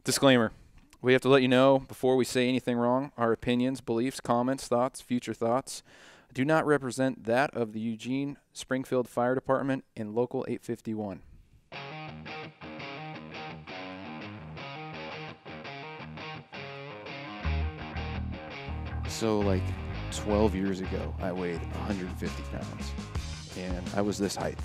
Disclaimer. We have to let you know before we say anything wrong, our opinions, beliefs, comments, thoughts, future thoughts do not represent that of the Eugene Springfield Fire Department and Local 851. So like 12 years ago, I weighed 150 pounds and I was this height,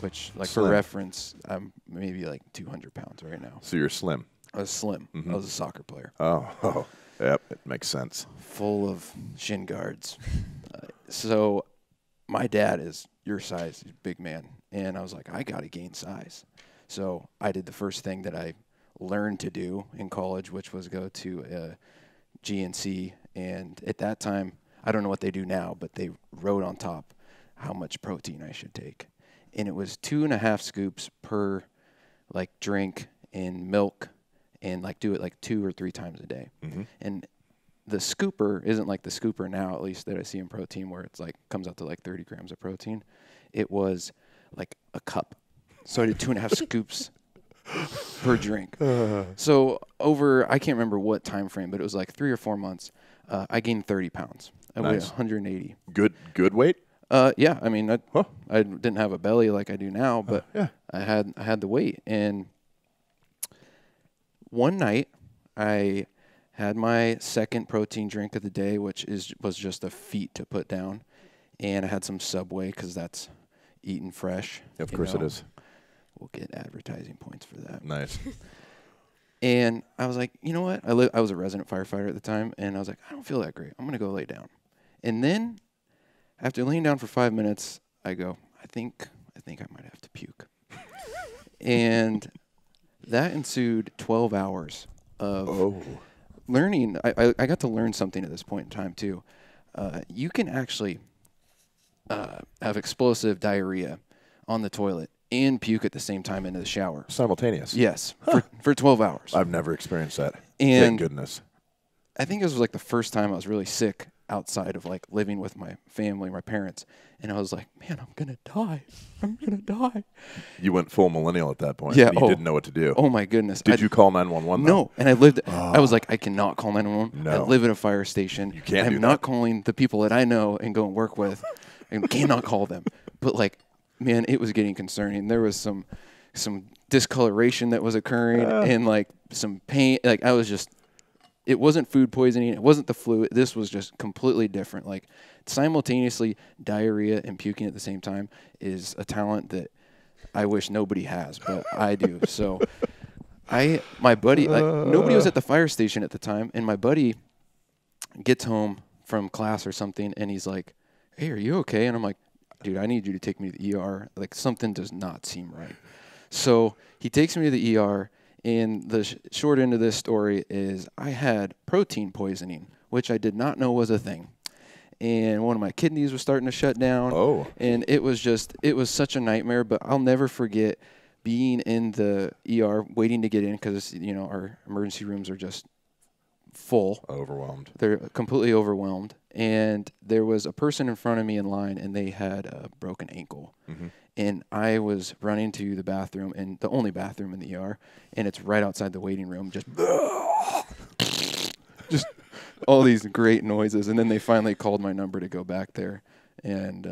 which like Slim. for reference, I'm maybe like 200 pounds right now. So you're slim. I was slim. I was a soccer player. Oh, yep, it makes sense. Full of shin guards. So my dad is your size, he's a big man. And I was like, I got to gain size. So I did the first thing that I learned to do in college, which was go to GNC. And at that time, I don't know what they do now, but they wrote on top how much protein I should take. And it was 2.5 scoops per like drink in milk, and like do it like 2 or 3 times a day. And the scooper isn't like the scooper now, at least that I see in protein, where it's like comes out to like 30 grams of protein. It was like a cup. So I did 2.5 scoops per drink. So over, I can't remember what time frame, but it was like 3 or 4 months. I gained 30 pounds. I weighed 180. Good weight? Yeah, I mean, I didn't have a belly like I do now, but yeah. I had the weight. And one night, I had my second protein drink of the day, which was just a feat to put down. And I had some Subway because that's eaten fresh. Of course it is. We'll get advertising points for that. Nice. And I was like, you know what? I was a resident firefighter at the time, and I was like, I don't feel that great. I'm going to go lay down. And then after laying down for 5 minutes, I go, I think I might have to puke. And that ensued 12 hours of learning. I got to learn something at this point in time, too. You can actually have explosive diarrhea on the toilet and puke at the same time into the shower. Simultaneous? Yes, for 12 hours. I've never experienced that. And thank goodness. I think it was like the first time I was really sick outside of like living with my family, my parents. And I was like, man, I'm going to die. I'm going to die. You went full millennial at that point. Yeah. You didn't know what to do. Oh, my goodness. Did you call 911 though? No. And I was like, I cannot call 911. No. I live at a fire station. You can't do I'm that. not calling the people that I know and go and work with. I cannot call them. But like, man, it was getting concerning. There was some discoloration that was occurring and like some pain. Like I was just, it wasn't food poisoning. It wasn't the flu. This was just completely different. Like simultaneously diarrhea and puking at the same time is a talent that I wish nobody has, but I do. So my buddy, nobody was at the fire station at the time. And my buddy gets home from class or something. And he's like, hey, are you okay? And I'm like, dude, I need you to take me to the ER. Like, something does not seem right. So he takes me to the ER, and the short end of this story is I had protein poisoning, which I did not know was a thing. And one of my kidneys was starting to shut down. Oh. And it was such a nightmare, but I'll never forget being in the ER waiting to get in because, you know, our emergency rooms are just full. Overwhelmed. They're completely overwhelmed. And there was a person in front of me in line, and they had a broken ankle. And I was running to the bathroom, and the only bathroom in the ER, and it's right outside the waiting room, just all these great noises. And then they finally called my number to go back there. And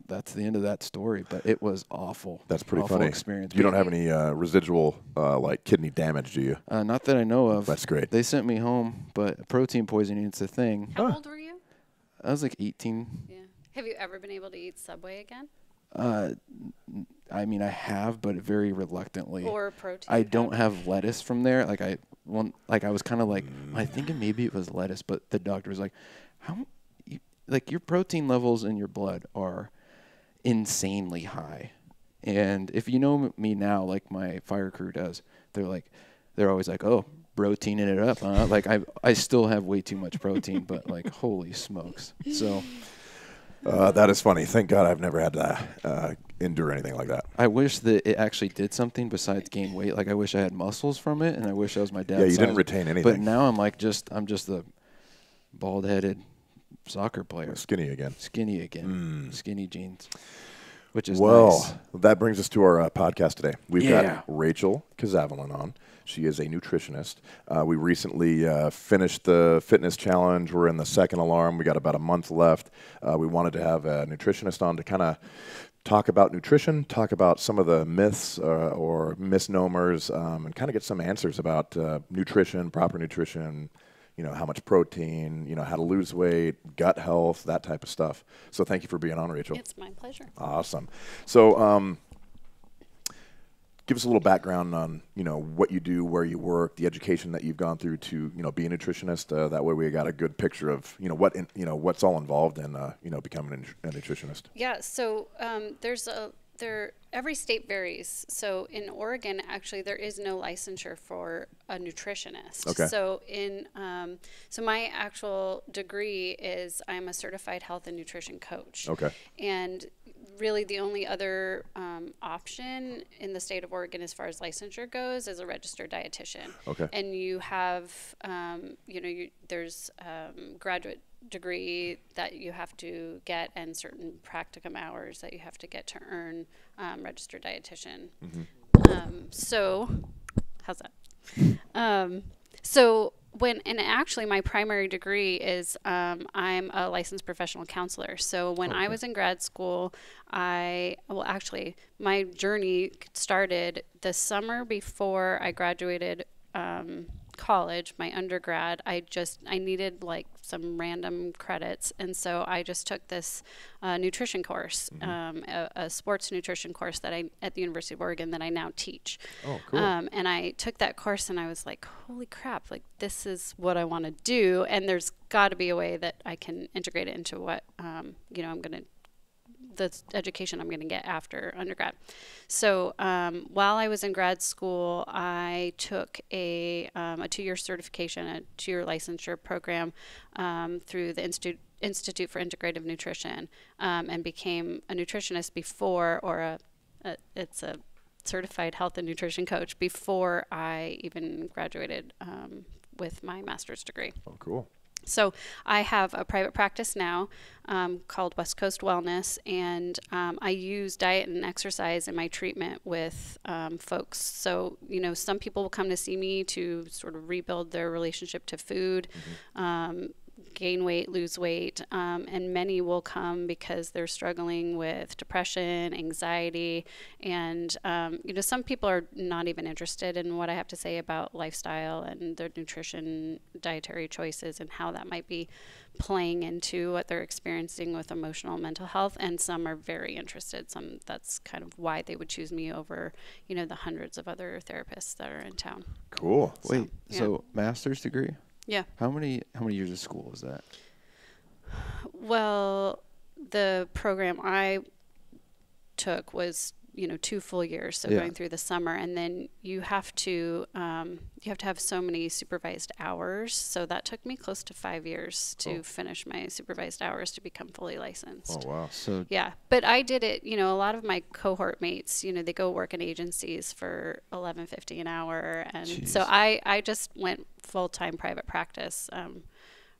that's the end of that story. But it was awful. That's pretty awful funny. Experience. You don't have any residual like kidney damage, do you? Not that I know of. That's great. They sent me home, but protein poisoning, it's a thing. How old were you? I was like 18. Yeah. Have you ever been able to eat Subway again? I mean, I have, but very reluctantly. Or protein I don't powder? have lettuce from there. I was kind of like, I think maybe it was lettuce, but the doctor was like, your protein levels in your blood are insanely high. And if you know me now, like my fire crew does, they're always like, oh, proteining it up, huh? Like I still have way too much protein, but like, holy smokes. So that is funny. Thank God I've never had to endure anything like that. I wish that it actually did something besides gain weight. Like I wish I had muscles from it, and I wish I was my dad's Yeah, you size. didn't retain anything. But now I'm just the bald-headed soccer player. Skinny again. Skinny jeans, which is Well, nice. that brings us to our podcast today. We've got Rachel Cazavilan on. She is a nutritionist. We recently finished the fitness challenge. We're in the second alarm. We got about a month left. We wanted to have a nutritionist on to kind of talk about nutrition, talk about some of the myths or misnomers, and kind of get some answers about nutrition, proper nutrition, how much protein, how to lose weight, gut health, that type of stuff. So thank you for being on, Rachel. It's my pleasure. Awesome. So give us a little background on, what you do, where you work, the education that you've gone through to, be a nutritionist. That way we got a good picture of, what's all involved in, becoming a nutritionist. Yeah. So every state varies. So in Oregon, actually, there is no licensure for a nutritionist. Okay. So so my actual degree is I'm a certified health and nutrition coach. Okay. And really the only other option in the state of Oregon as far as licensure goes is a registered dietitian. Okay. And you have, there's graduate degree that you have to get and certain practicum hours that you have to get to earn registered dietitian. Mm-hmm. So how's that? So actually my primary degree is I'm a licensed professional counselor. So when I was in grad school, my journey started the summer before I graduated college, my undergrad. I needed like some random credits, and so I just took this nutrition course, a sports nutrition course at the University of Oregon that I now teach. Oh, cool. And I took that course, and I was like, holy crap, like this is what I want to do, and there's got to be a way that I can integrate it into what the education I'm going to get after undergrad. So while I was in grad school, I took a 2-year certification, a 2-year licensure program through the Institute for Integrative Nutrition, and became a nutritionist it's a certified health and nutrition coach before I even graduated with my master's degree. Oh, cool. So I have a private practice now called West Coast Wellness, and I use diet and exercise in my treatment with folks. So, some people will come to see me to sort of rebuild their relationship to food, gain weight, lose weight, and many will come because they're struggling with depression, anxiety, and some people are not even interested in what I have to say about lifestyle and their nutrition, dietary choices, and how that might be playing into what they're experiencing with emotional and mental health. And some are very interested. That's kind of why they would choose me over, the hundreds of other therapists that are in town. Cool. Wait, so master's degree? Yeah. How many years of school is that? Well, the program I took was 2 full years, so going through the summer, and then you have to have so many supervised hours. So that took me close to 5 years to finish my supervised hours to become fully licensed. Oh, wow. So yeah, but I did it. A lot of my cohort mates, they go work in agencies for $11.50 an hour, and so I just went full-time private practice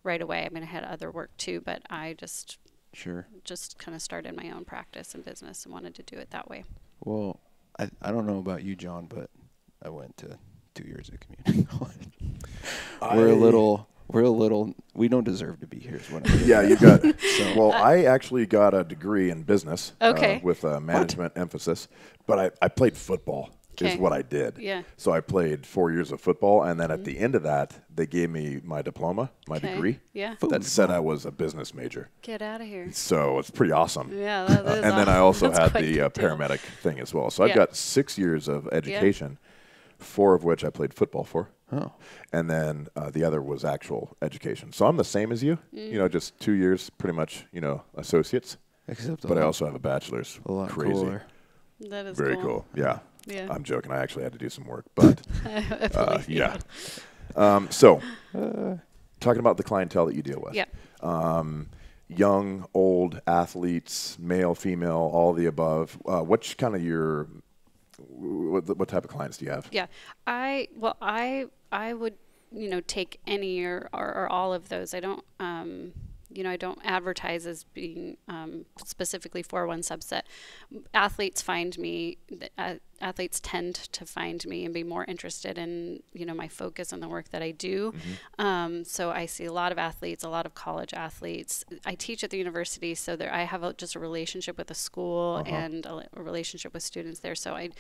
right away. I mean, I had other work too, but I just kind of started my own practice and business and wanted to do it that way. Well, I don't know about you, John, but I went to 2 years of community college. We don't deserve to be here. Is what I'm yeah, you got. Well, I actually got a degree in business with a management emphasis, but I played football. Is what I did. Yeah. So I played 4 years of football, and then at the end of that, they gave me my diploma, my degree. Yeah. That said I was a business major. Get out of here. So it's pretty awesome. Yeah, that is and awesome. then I also That's had the paramedic thing as well. So I've got 6 years of education, 4 of which I played football for. Oh. And then the other was actual education. So I'm the same as you, just 2 years pretty much, associates. But I also have a bachelor's. A lot Crazy. cooler. That is Very cool. Yeah. Yeah. I'm joking. I actually had to do some work, but yeah. Talking about the clientele that you deal with. Yeah. Young, old athletes, male, female, all the above. What's kind of what type of clients do you have? Yeah. I would, take any or all of those. I don't, I don't advertise as being specifically for one subset. Athletes find me, athletes tend to find me and be more interested in, my focus and the work that I do. So I see a lot of athletes, a lot of college athletes. I teach at the university, so I have just a relationship with the school and a relationship with students there. So I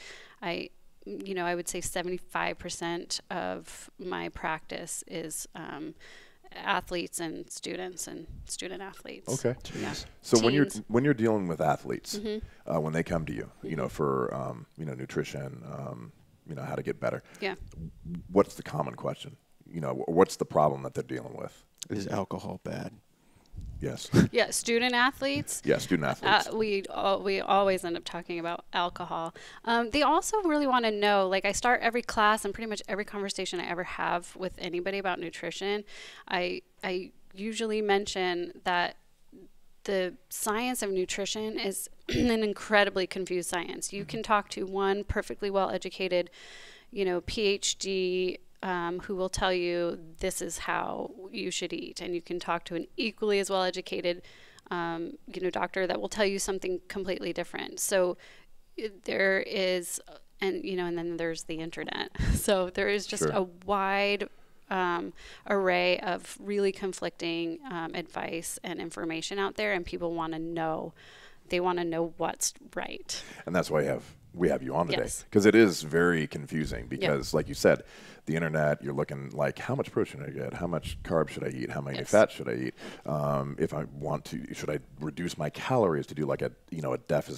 would say 75% of my practice is athletes and students and student athletes. Okay. Yeah. So Teens. when you're dealing with athletes, when they come to you, for nutrition, how to get better. Yeah. What's the common question? What's the problem that they're dealing with? Is alcohol bad? Yes. Yeah, student athletes. Yeah, student athletes. We always end up talking about alcohol. They also really want to know, like I start every class and pretty much every conversation I ever have with anybody about nutrition, I usually mention that the science of nutrition is an incredibly confused science. You can talk to one perfectly well-educated, PhD who will tell you this is how you should eat. And you can talk to an equally as well-educated, doctor that will tell you something completely different. So there is, and then there's the internet. So there is just a wide array of really conflicting advice and information out there, and people want to know. They want to know what's right. And that's why we have you on today, because it is very confusing. Because, like you said, the internet, you're looking like, how much protein should I get? How much carbs should I eat? How many fats should I eat? If I want to, should I reduce my calories to do like a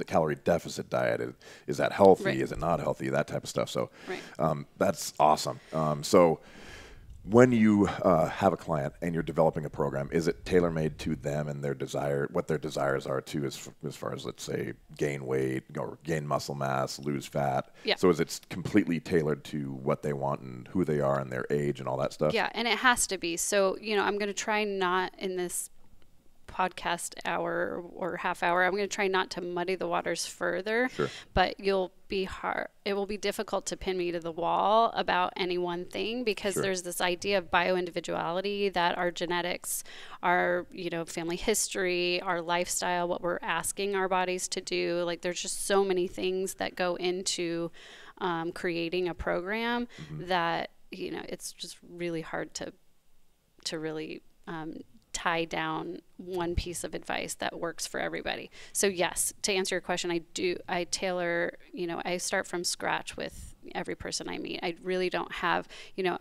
calorie deficit diet? Is that healthy? Right. Is it not healthy? That type of stuff. So Right. that's awesome. So when you have a client and you're developing a program, is it tailor-made to them and what their desires are too, as far as, let's say, gain weight or gain muscle mass, lose fat? Yeah. So is it completely tailored to what they want and who they are and their age and all that stuff? Yeah, and it has to be. So, I'm going to try not in this podcast hour or half hour, I'm going to try not to muddy the waters further, but it will be difficult to pin me to the wall about any one thing, because there's this idea of bioindividuality, that our genetics, our, family history, our lifestyle, what we're asking our bodies to do, like there's just so many things that go into creating a program that, it's just really hard to really tie down one piece of advice that works for everybody. So yes, to answer your question, I tailor, I start from scratch with every person I meet. I really don't have, a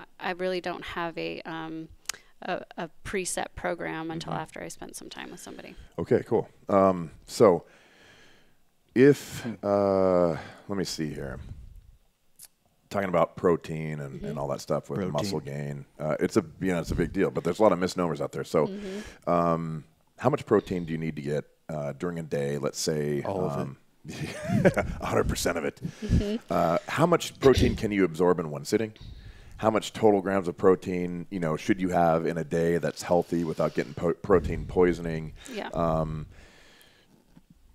preset program until after I spent some time with somebody. Okay, cool. So if, let me see here. Talking about protein and all that stuff with muscle gain, it's a big deal, but there's a lot of misnomers out there. So, how much protein do you need to get during a day? Let's say all of it, 100% of it. How much protein can you absorb in one sitting? How much total grams of protein should you have in a day that's healthy without getting protein poisoning? Yeah.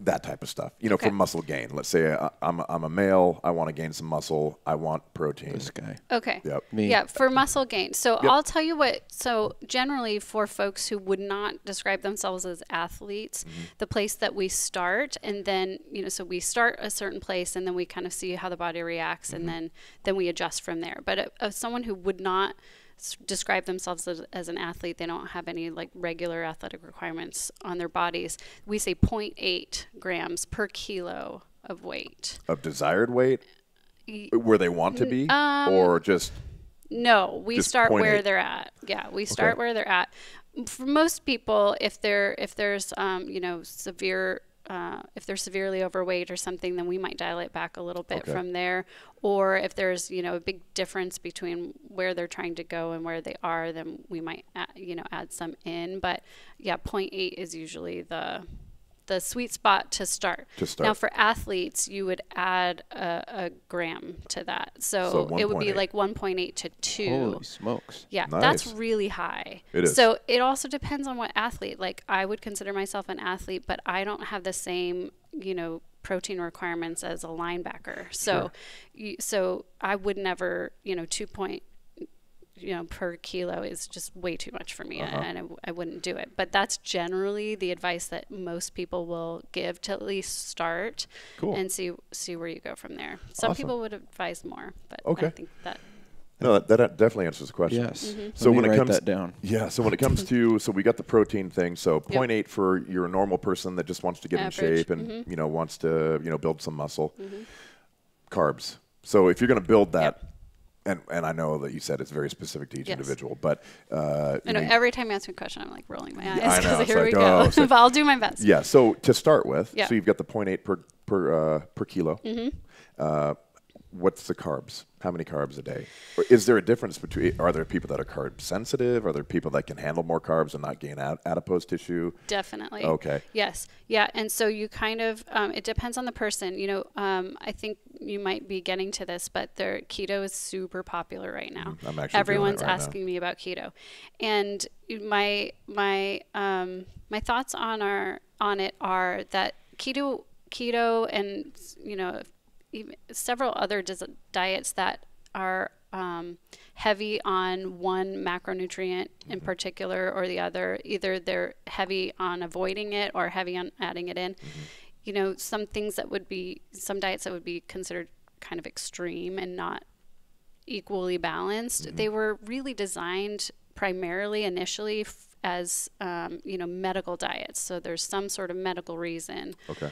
That type of stuff, for muscle gain. Let's say I'm a male. I want to gain some muscle. I want protein. this guy. Okay. Yep. Me. Yeah, for muscle gain. So I'll tell you what. So generally, for folks who would not describe themselves as athletes, the place that we start, and then so we start a certain place, and then we kind of see how the body reacts, and then we adjust from there. But someone who would not describe themselves as an athlete, they don't have any like regular athletic requirements on their bodies, we say 0.8 grams per kilo of weight. Of desired weight, where they want to be, or just no, we just start 0.8. where they're at. Yeah, we start where they're at. For most people, if there's severe if they're severely overweight or something, then we might dial it back a little bit from there. Or if there's, a big difference between where they're trying to go and where they are, then we might, add some in. But yeah, 0.8 is usually the sweet spot to start. Now for athletes, you would add a gram to that. So it would be like 1.8 to 2. Holy smokes. Yeah, nice. That's really high. It is. So it also depends on what athlete. Like I would consider myself an athlete, but I don't have the same, protein requirements as a linebacker. So, so I would never, per kilo is just way too much for me, and I wouldn't do it. But that's generally the advice that most people will give to at least start and see where you go from there. Some people would advise more, but I think that. No, that definitely answers the question. Yes. So when it comes that down. Yeah. So when it comes to, so we got the protein thing. So 0.8 for your normal person that just wants to get in shape and wants to build some muscle. Carbs. So if you're going to build that, and I know that you said it's very specific to each individual, but I know every time you ask me a question, I'm like rolling my eyes. I know. Here we go. But I'll do my best. Yeah. So to start with, so you've got the 0.8 per kilo. What's the carbs? How many carbs a day? Or is there a difference between, are there people that are carb sensitive? Are there people that can handle more carbs and not gain adipose tissue? Definitely. Okay. Yes. Yeah. And so you kind of, it depends on the person. I think you might be getting to this, but keto is super popular right now. I'm actually Everyone's doing it right asking now. me about keto. And my thoughts on it are that keto and, even several other diets that are heavy on one macronutrient in particular or the other, either they're heavy on avoiding it or heavy on adding it in. Some diets that would be considered kind of extreme and not equally balanced, they were really designed primarily initially as medical diets. So there's some sort of medical reason. Okay.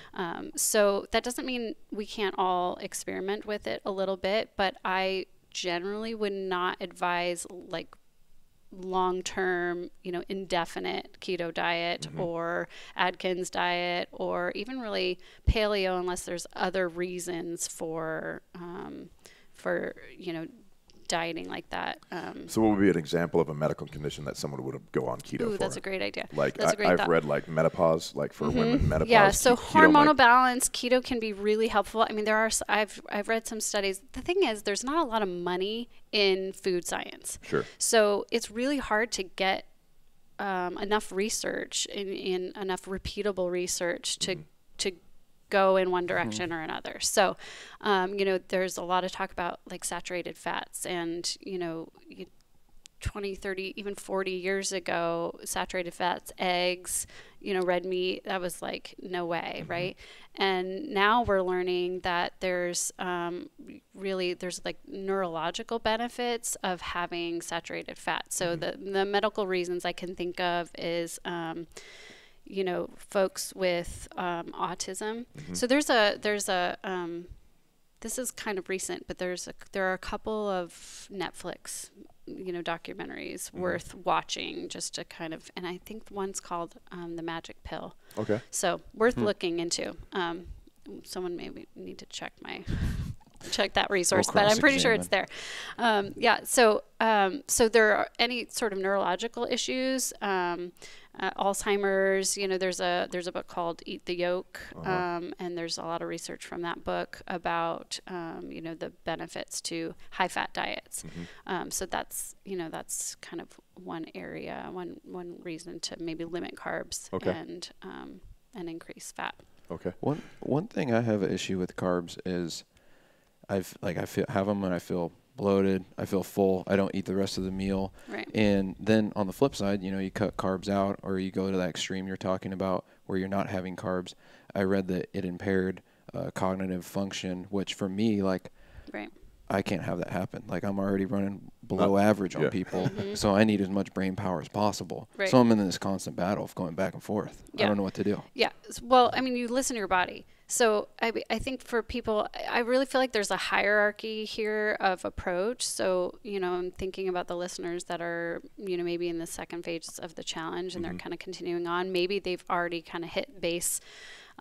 So that doesn't mean we can't all experiment with it a little bit, but I generally would not advise like long-term, indefinite keto diet or Atkins diet or even really paleo unless there's other reasons for dieting like that. So what would be an example of a medical condition that someone would go on keto for? That's a great idea. Like that's a great I've thought. read like menopause, like for women, menopause. Yeah, so hormonal balance, keto can be really helpful. I mean, I've read some studies. The thing is, there's not a lot of money in food science. Sure. So it's really hard to get enough research in enough repeatable research to go in one direction or another. So, there's a lot of talk about like saturated fats and, 20, 30, even 40 years ago, saturated fats, eggs, red meat, that was like, no way. Right. And now we're learning that there's like neurological benefits of having saturated fat. So the medical reasons I can think of is, folks with autism. So there's a this is kind of recent, but there are a couple of Netflix documentaries worth watching just to kind of, and I think one's called The Magic Pill. Okay. So worth looking into. Someone maybe need to check that resource, but I'm pretty sure it's there. So there are any sort of neurological issues, Alzheimer's, there's a book called Eat the Yolk. And there's a lot of research from that book about, the benefits to high fat diets. So that's kind of one area, one reason to maybe limit carbs and increase fat. Okay. One thing I have an issue with carbs is have them and I feel bloated, I feel full, I don't eat the rest of the meal. Right. And then on the flip side, you cut carbs out or you go to that extreme you're talking about where you're not having carbs. I read that it impaired cognitive function, which for me, right. I can't have that happen. Like I'm already running below average on people, so I need as much brain power as possible. Right. So I'm in this constant battle of going back and forth. Yeah. I don't know what to do. Yeah. Well, I mean, you listen to your body. So I think for people, I really feel like there's a hierarchy here of approach. So, I'm thinking about the listeners that are, maybe in the second phase of the challenge and they're kind of continuing on. Maybe they've already kind of hit base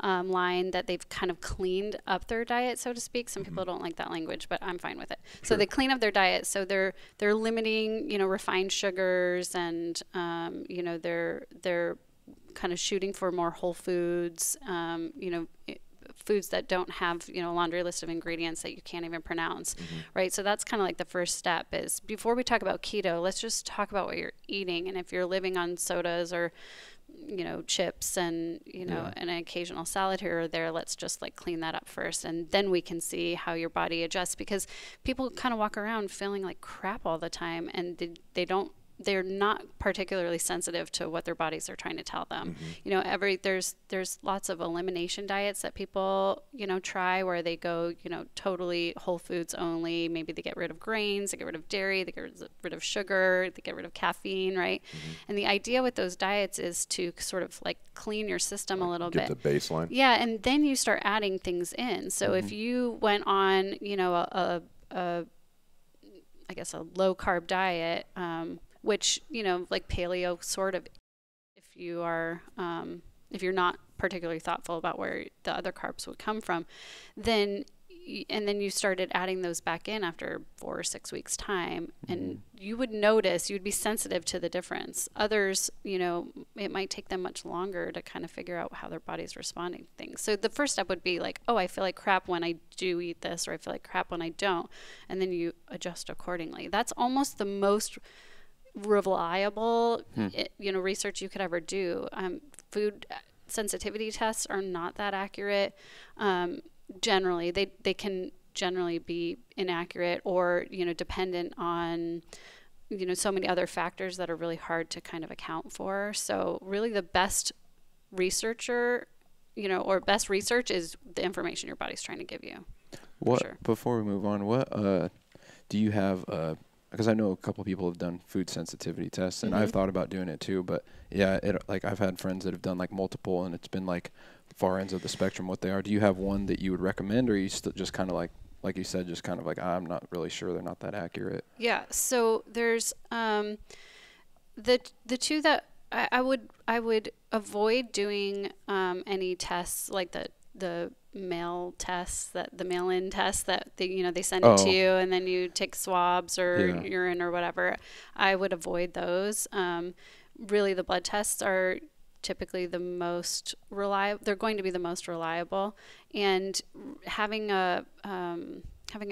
line that they've kind of cleaned up their diet, so to speak. Some people don't like that language, but I'm fine with it. Sure. So they clean up their diet. So they're limiting, refined sugars and, they're kind of shooting for more whole foods, foods that don't have, a laundry list of ingredients that you can't even pronounce, right? So that's kind of like the first step is before we talk about keto, let's just talk about what you're eating. And if you're living on sodas or, chips and, an occasional salad here or there. Let's just like clean that up first. And then we can see how your body adjusts, because people kind of walk around feeling like crap all the time, and they're not particularly sensitive to what their bodies are trying to tell them. There's lots of elimination diets that people, try, where they go, totally whole foods only. Maybe they get rid of grains, they get rid of dairy, they get rid of sugar, they get rid of caffeine, right? And the idea with those diets is to sort of like clean your system a little bit. Get the baseline. Yeah, and then you start adding things in. So if you went on, I guess a low carb diet, which, like paleo sort of, if you're not particularly thoughtful about where the other carbs would come from, then you started adding those back in after 4 or 6 weeks time, and you would be sensitive to the difference. Others, it might take them much longer to kind of figure out how their body's responding to things. So the first step would be like, oh, I feel like crap when I do eat this, or I feel like crap when I don't. And then you adjust accordingly. That's almost the most reliable research you could ever do. Food sensitivity tests are not that accurate. Generally they can generally be inaccurate, or dependent on so many other factors that are really hard to kind of account for. So really the best researcher or best research is the information your body's trying to give you. Before we move on, what do you have because I know a couple people have done food sensitivity tests, and I've thought about doing it too. But yeah, I've had friends that have done like multiple, and it's been like far ends of the spectrum what they are. Do you have one that you would recommend, or are you still just kind of like you said, just kind of like, I'm not really sure, they're not that accurate? Yeah. So there's the two that I would avoid doing any tests like the mail tests, the mail-in tests that they send it to you, and then you take swabs or urine or whatever. I would avoid those. Really, the blood tests are typically the most reliable. They're going to be the most reliable, and having a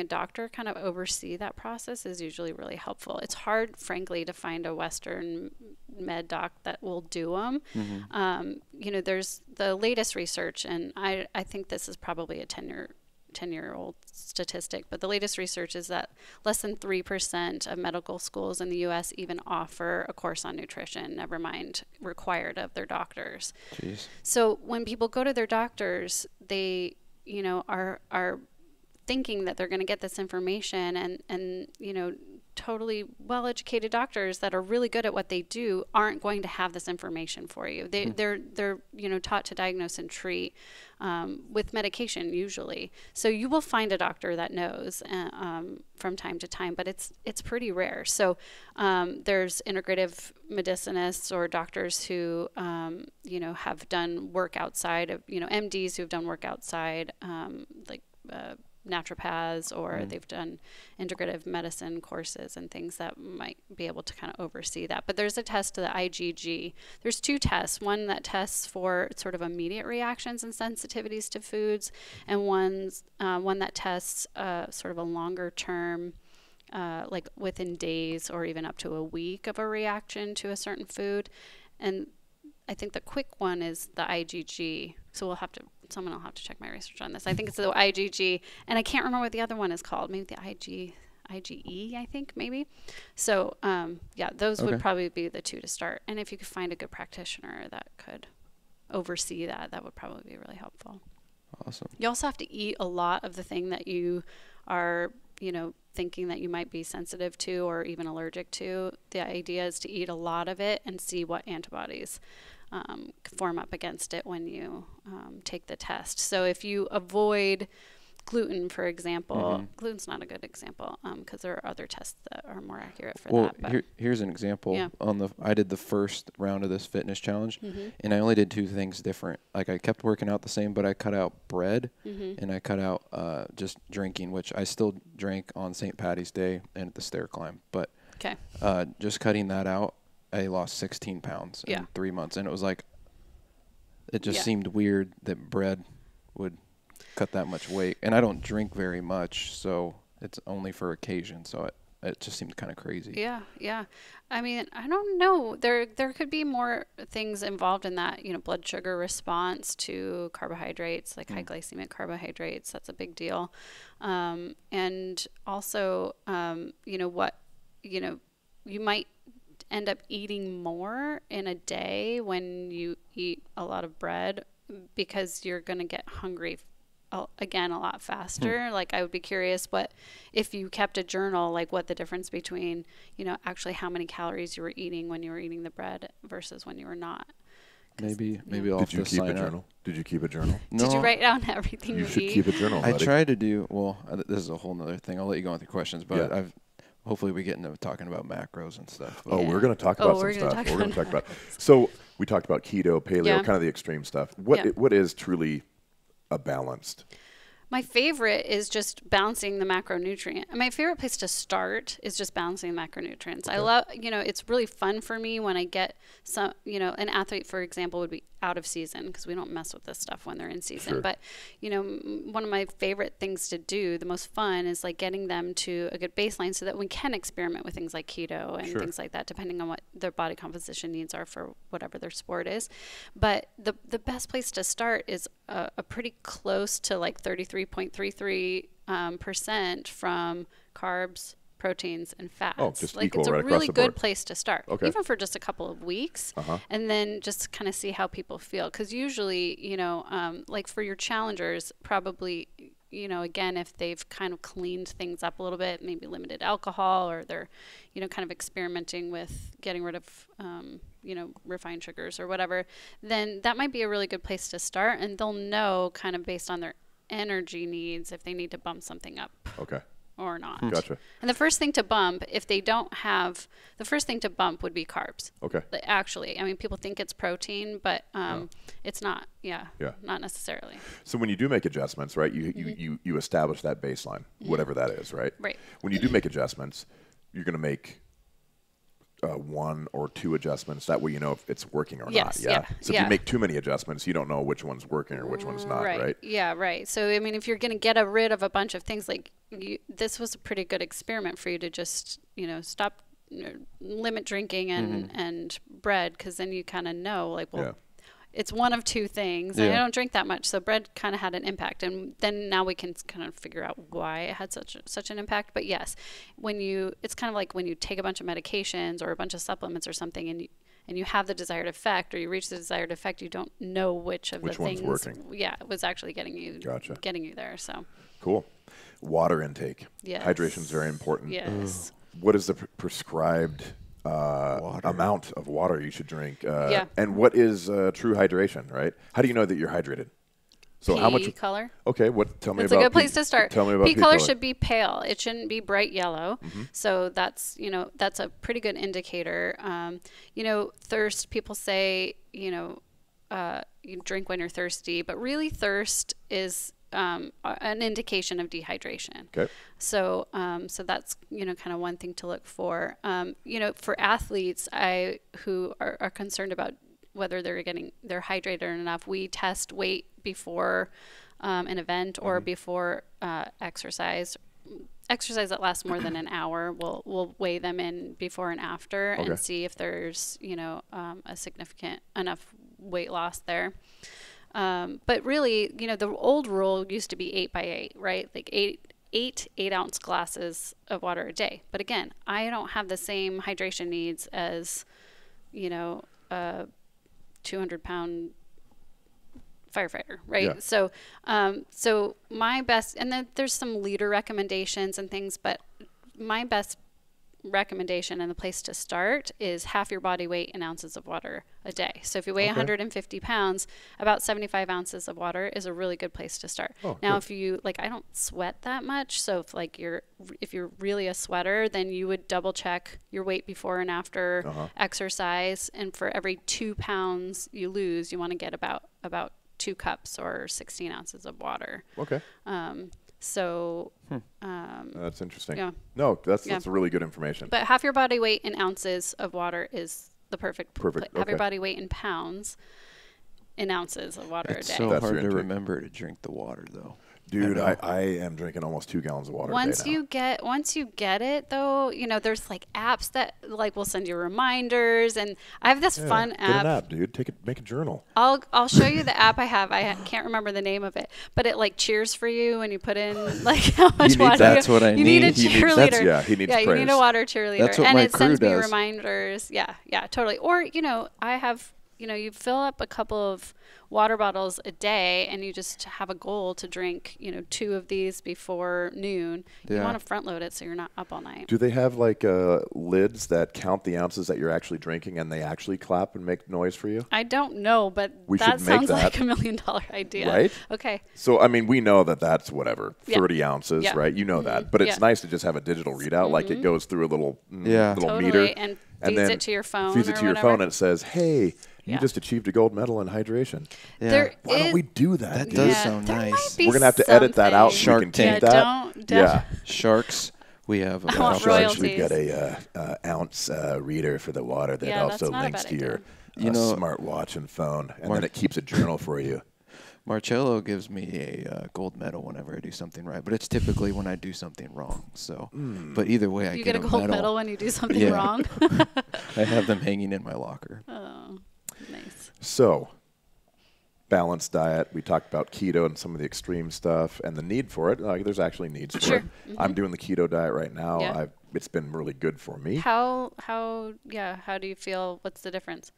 doctor kind of oversee that process is usually really helpful. It's hard, frankly, to find a Western med doc that will do them. There's the latest research, and I think this is probably a 10-year-old statistic, but the latest research is that less than 3% of medical schools in the U.S. even offer a course on nutrition, never mind required of their doctors. Jeez. So when people go to their doctors, they are thinking that they're going to get this information, and totally well-educated doctors that are really good at what they do aren't going to have this information for you. They're taught to diagnose and treat with medication usually. So you will find a doctor that knows from time to time, but it's pretty rare. So there's integrative medicinists or doctors who have done work outside of MDs who've done work outside naturopaths, or they've done integrative medicine courses and things that might be able to kind of oversee that. But there's a test to the IgG. There's two tests, one that tests for sort of immediate reactions and sensitivities to foods, and one that tests sort of a longer term, like within days or even up to a week of a reaction to a certain food. And I think the quick one is the IgG. So someone will have to check my research on this. I think it's the IgG, and I can't remember what the other one is called. Maybe the IgE, I think, maybe. So, those would probably be the two to start. And if you could find a good practitioner that could oversee that would probably be really helpful. Awesome. You also have to eat a lot of the thing that you are, thinking that you might be sensitive to or even allergic to. The idea is to eat a lot of it and see what antibodies form up against it when you take the test. So if you avoid gluten, for example, gluten's not a good example because there are other tests that are more accurate for that. But here's an example. Yeah. I did the first round of this fitness challenge, and I only did two things different. Like I kept working out the same, but I cut out bread and I cut out just drinking, which I still drank on St. Patty's Day and at the stair climb. But just cutting that out, I lost 16 pounds in 3 months. And it was like, it just seemed weird that bread would cut that much weight. And I don't drink very much, so it's only for occasion. So it just seemed kind of crazy. Yeah, yeah. I mean, I don't know. There could be more things involved in that. You know, blood sugar response to carbohydrates, like high glycemic carbohydrates. That's a big deal. And also, you might end up eating more in a day when you eat a lot of bread because you're going to get hungry again a lot faster. Like, I would be curious if you kept a journal, like what the difference between, actually how many calories you were eating when you were eating the bread versus when you were not. Maybe I'll have to sign up. Did you keep a journal? No, did you write down everything you should eat? keep a journal. I tried to do, this is a whole nother thing. I'll let you go on with your questions, but hopefully we get into talking about macros and stuff. Oh, we're going to talk about some stuff. We're going to talk about. So we talked about keto, paleo, kind of the extreme stuff. What is truly a balanced? My favorite is just balancing the macronutrient. My favorite place to start is just balancing the macronutrients. Okay. I love, it's really fun for me when I get some, an athlete, for example, would be out of season because we don't mess with this stuff when they're in season. Sure. But, one of my favorite things to do, the most fun, is like getting them to a good baseline so that we can experiment with things like keto and things like that, depending on what their body composition needs are for whatever their sport is. But the best place to start is a pretty close to like 33.33% from carbs, proteins, and fats. Oh, just like equal it's a right really across the good board. place to start, even for just a couple of weeks, and then just kind of see how people feel. Because usually, like for your challengers, probably, again, if they've kind of cleaned things up a little bit, maybe limited alcohol, or they're, kind of experimenting with getting rid of, refined sugars or whatever, then that might be a really good place to start, and they'll know kind of based on their energy needs if they need to bump something up. Okay. Or not. Gotcha. And the first thing to bump, if they don't have, the first thing to bump would be carbs. Okay. Actually, I mean, people think it's protein, but it's not. Yeah. Not necessarily. So when you do make adjustments, right, you establish that baseline, whatever that is, right? Right. When you do make adjustments, you're going to make one or two adjustments. That way you know if it's working or not. Yeah. So if you make too many adjustments, you don't know which one's working or which one's not, right? Yeah, right. So, I mean, if you're going to get rid of a bunch of things, like this was a pretty good experiment for you to just, stop, limit drinking and bread, because then you kind of know, like, well, it's one of two things. And I don't drink that much, so bread kind of had an impact. And then now we can kind of figure out why it had such an impact. But yes, it's kind of like when you take a bunch of medications or a bunch of supplements or something, and you have the desired effect, or you reach the desired effect, you don't know which the things working. Was actually getting you there. So cool. Water intake. Yes. Hydration is very important. Yes. What is the prescribed amount of water you should drink? And what is true hydration, right? How do you know that you're hydrated? So pea how much color? Okay, tell me about. It's a good place to start. Tell me about pea color. Should be pale. It shouldn't be bright yellow. So that's that's a pretty good indicator. Thirst. People say you drink when you're thirsty, but really thirst is an indication of dehydration. Okay. So that's kind of one thing to look for. For athletes, who are concerned about whether they're hydrated enough, we test weight before an event or before exercise. Exercise that lasts more than an hour, we'll weigh them in before and after and see if there's a significant enough weight loss there. But really, the old rule used to be 8 by 8, right? Like 8 ounce glasses of water a day. But again, I don't have the same hydration needs as, a 200-pound firefighter, right? Yeah. So my best, and then there's some liter recommendations and things, but my best recommendation and the place to start is half your body weight in ounces of water a day. So if you weigh 150 pounds, about 75 ounces of water is a really good place to start. Now, if you I don't sweat that much. So if you're really a sweater, then you would double check your weight before and after exercise. And for every 2 pounds you lose, you want to get about 2 cups or 16 ounces of water. Okay. That's interesting. Yeah. No, that's really good information. But half your body weight in ounces of water is the perfect. Half your body weight in pounds in ounces of water a day. It's so hard to remember to drink the water, though. Dude, I am drinking almost 2 gallons of water Once a day now. Once you get it though, there's like apps that like will send you reminders, and I have this fun Get app. an app, dude. Make a journal. I'll show you the app I have. I can't remember the name of it, but it like cheers for you when you put in like how much water. That's what I you need. need. A cheerleader. He needs Yeah, you need a water cheerleader. That's what and my it sends crew me does. reminders. Yeah, totally. Or I have. You fill up a couple of water bottles a day, and you just have a goal to drink, 2 of these before noon. You Yeah. want to front load it so you're not up all night. Do they have like lids that count the ounces that you're actually drinking, and they actually clap and make noise for you? I don't know, but We that should make sounds that. like $1 million idea. Right? Okay. So, I mean, we know that that's whatever, Yeah. 30 ounces, Yeah. right? You know that. But it's Yeah. nice to just have a digital readout, like it goes through a little Totally. meter. And and feeds then it to your phone. feeds it or to your whatever. phone, and it says, hey, you Yeah. just achieved a gold medal in hydration. Yeah. There Why don't is- we do that? That dude? does Yeah, sound there nice. might be We're going to have to edit that out so Shark we can keep Tank. that. Don't. Yeah. Sharks. We have I want Sharks, royalties. we've got a ounce reader for the water that Yeah, also that's not a links bad to your idea. smartwatch and phone, and then it keeps a journal for you. Marcello gives me a gold medal whenever I do something right, but it's typically when I do something wrong. So, but either way, I You get get a gold medal when you do something Yeah. wrong. I have them hanging in my locker. Oh, nice. So, balanced diet. We talked about keto and some of the extreme stuff and the need for it. Like, there's actually needs for Sure. it. I'm doing the keto diet right now. Yeah. It's been really good for me. How do you feel? What's the difference?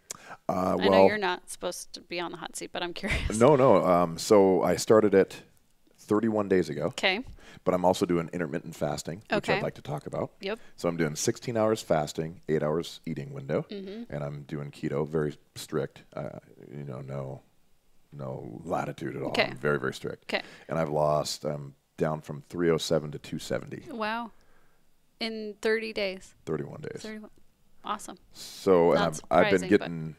I know Well, you're not supposed to be on the hot seat, but I'm curious. no. So I started it 31 days ago. Okay. But I'm also doing intermittent fasting, which Okay. I'd like to talk about. Yep. So I'm doing 16 hours fasting, 8 hours eating window, Mm-hmm. and I'm doing keto, very strict. No latitude at all. Okay. I'm very, very strict. Okay. And I've lost. I'm down from 307 to 270. Wow. In 30 days. 31 days. 31. Awesome. So and Not I've been surprising,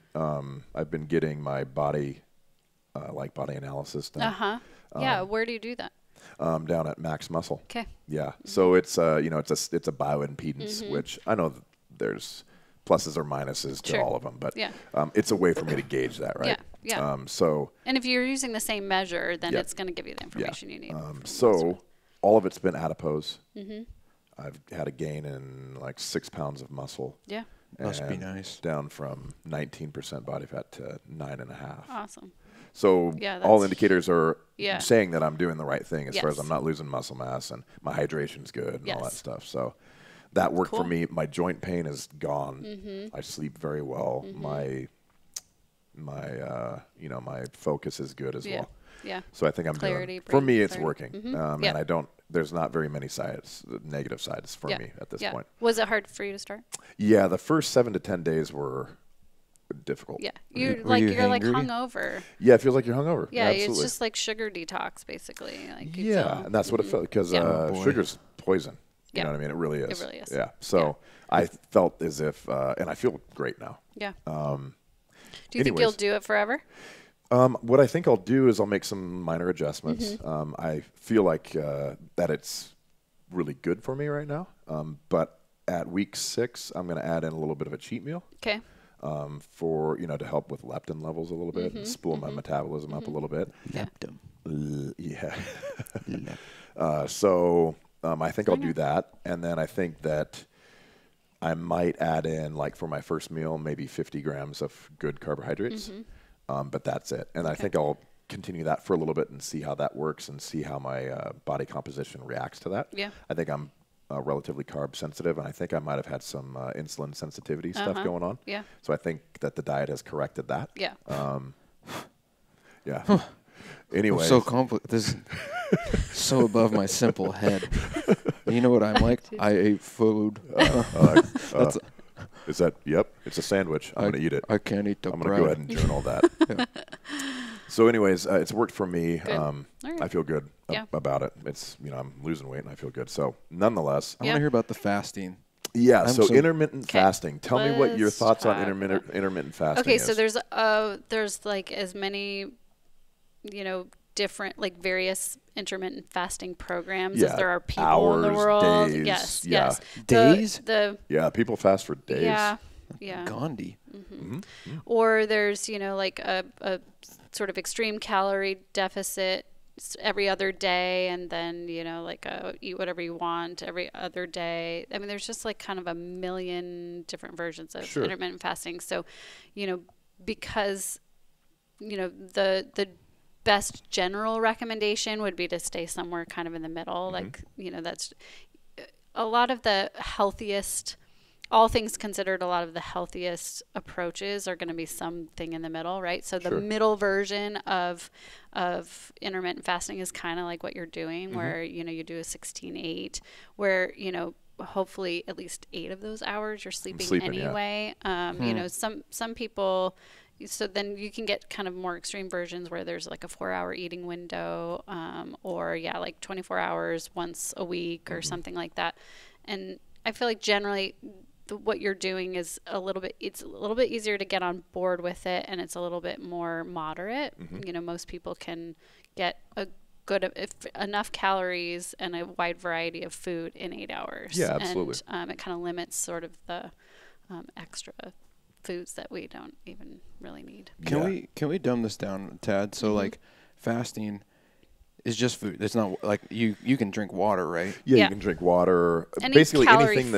getting my body body analysis done. Yeah. Where do you do that? Down at Max Muscle. Okay. Yeah. So it's it's a bioimpedance, which I know there's pluses or minuses to Sure. all of them, but Yeah. It's a way for me to gauge that, right? Yeah. So And if you're using the same measure, then Yeah. it's going to give you the information you need. so all of it's been adipose. Mm-hmm. I've had a gain in like 6 pounds of muscle. Yeah. Must be and nice. Down from 19% body fat to 9.5. Awesome. So Yeah, all that's- indicators are Yeah. saying that I'm doing the right thing as far as Yes. I'm not losing muscle mass and my hydration's good and all that Yes. stuff. So that worked for Cool. me. My joint pain is gone. Mm-hmm. I sleep very well. My my focus is good as Yeah. well. Yeah. So I think I'm Clarity, doing. For brain me, it's clarity. working, Mhm. Yeah. and there's not very many negative sides for Yeah. me at this Yeah. point. Was it hard for you to start? Yeah, the first 7 to 10 days were difficult. Yeah. Were You're you like hangry? hungover. Yeah, it feels like you're hungover. Yeah, it's absolutely. just like sugar detox basically. Like you Yeah, feel- and that's what it felt because Yeah. Oh, boy. sugar's poison. You Yeah. know what I mean? It really is. It really is. Yeah. So I felt as if, and I feel great now. Yeah. Do you think you'll anyways. do it forever? What I think I'll do is I'll make some minor adjustments. Mm-hmm. I feel like that it's really good for me right now. But at week 6, I'm going to add in a little bit of a cheat meal Okay. for to help with leptin levels a little bit Mm-hmm. and spool my metabolism up a little bit. Leptum. Yeah. Lep- So I think I'll do that, and then I think that I might add in, like for my first meal, maybe 50 grams of good carbohydrates, but that's it. And I think I'll continue that for a little bit and see how that works and see how my body composition reacts to that. Yeah. I think I'm relatively carb sensitive, and I think I might have had some insulin sensitivity stuff going on. Yeah. So I think that the diet has corrected that. Yeah. Yeah. Anyway. So complicated. This is so above my simple head. You know what I'm like? I ate food. That's, Is that? Yep. It's a sandwich. I'm going to eat it. I can't eat the I'm bread. going to go ahead and journal that. So anyways, it's worked for me. Good. All right. I feel good Yeah. about it. It's, I'm losing weight and I feel good. So nonetheless, I want to hear about the fasting. yeah. I'm So so- intermittent fasting. Tell me what your Let's thoughts on talk intermittent fasting Okay, is. so there's like as many, different like various intermittent fasting programs as Yeah, there are people in the hours, world. days, Yes, yeah. yes. Days? Yeah, people fast for days. Yeah. Gandhi. Or there's like a sort of extreme calorie deficit every other day, and then, like eat whatever you want every other day. I mean, there's just like kind of a million different versions of intermittent fasting. So, because, the best general recommendation would be to stay somewhere kind of in the middle. Like, that's a lot of the healthiest, all things considered, a lot of the healthiest approaches are going to be something in the middle, right? So the middle version of intermittent fasting is kind of like what you're doing, where, you do a 16-8, where, hopefully at least 8 of those hours you're sleeping anyway. Some people, so then you can get kind of more extreme versions where there's like a 4-hour eating window, or like 24 hours once a week or something like that. And I feel like generally what you're doing is it's a little bit easier to get on board with it, and it's a little bit more moderate. Most people can get enough calories and a wide variety of food in 8 hours. Yeah, absolutely. And it kind of limits sort of the extra foods that we don't even really need. Can we dumb this down, Tad? So like fasting is just food. It's not like you can drink water, right? Yeah, you can drink water. Basically anything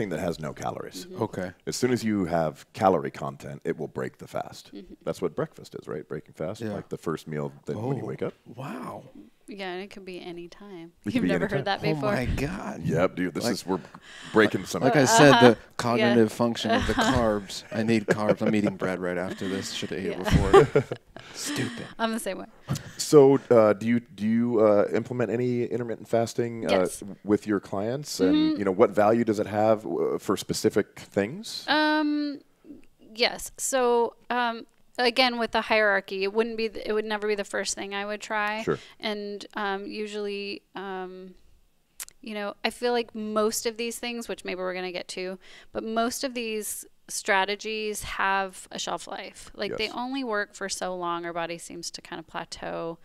that has no calories. Okay. As soon as you have calorie content, it will break the fast. That's what breakfast is, right? Breaking fast, like the first meal when you wake up. Wow. Yeah, and it could be any time. You've never heard that before? Oh my God. Yep, dude. We're breaking some. Like I said, the cognitive function of the carbs. I need carbs. I'm eating bread right after this. Should have ate it before. Stupid. I'm the same way. So, do you implement any intermittent fasting with your clients? And what value does it have for specific things? Yes. So, again, with the hierarchy, it would never be the first thing I would try. Sure. And usually, I feel like most of these things, which maybe we're going to get to, but most of these strategies have a shelf life. Like they only work for so long. Our body seems to kind of plateau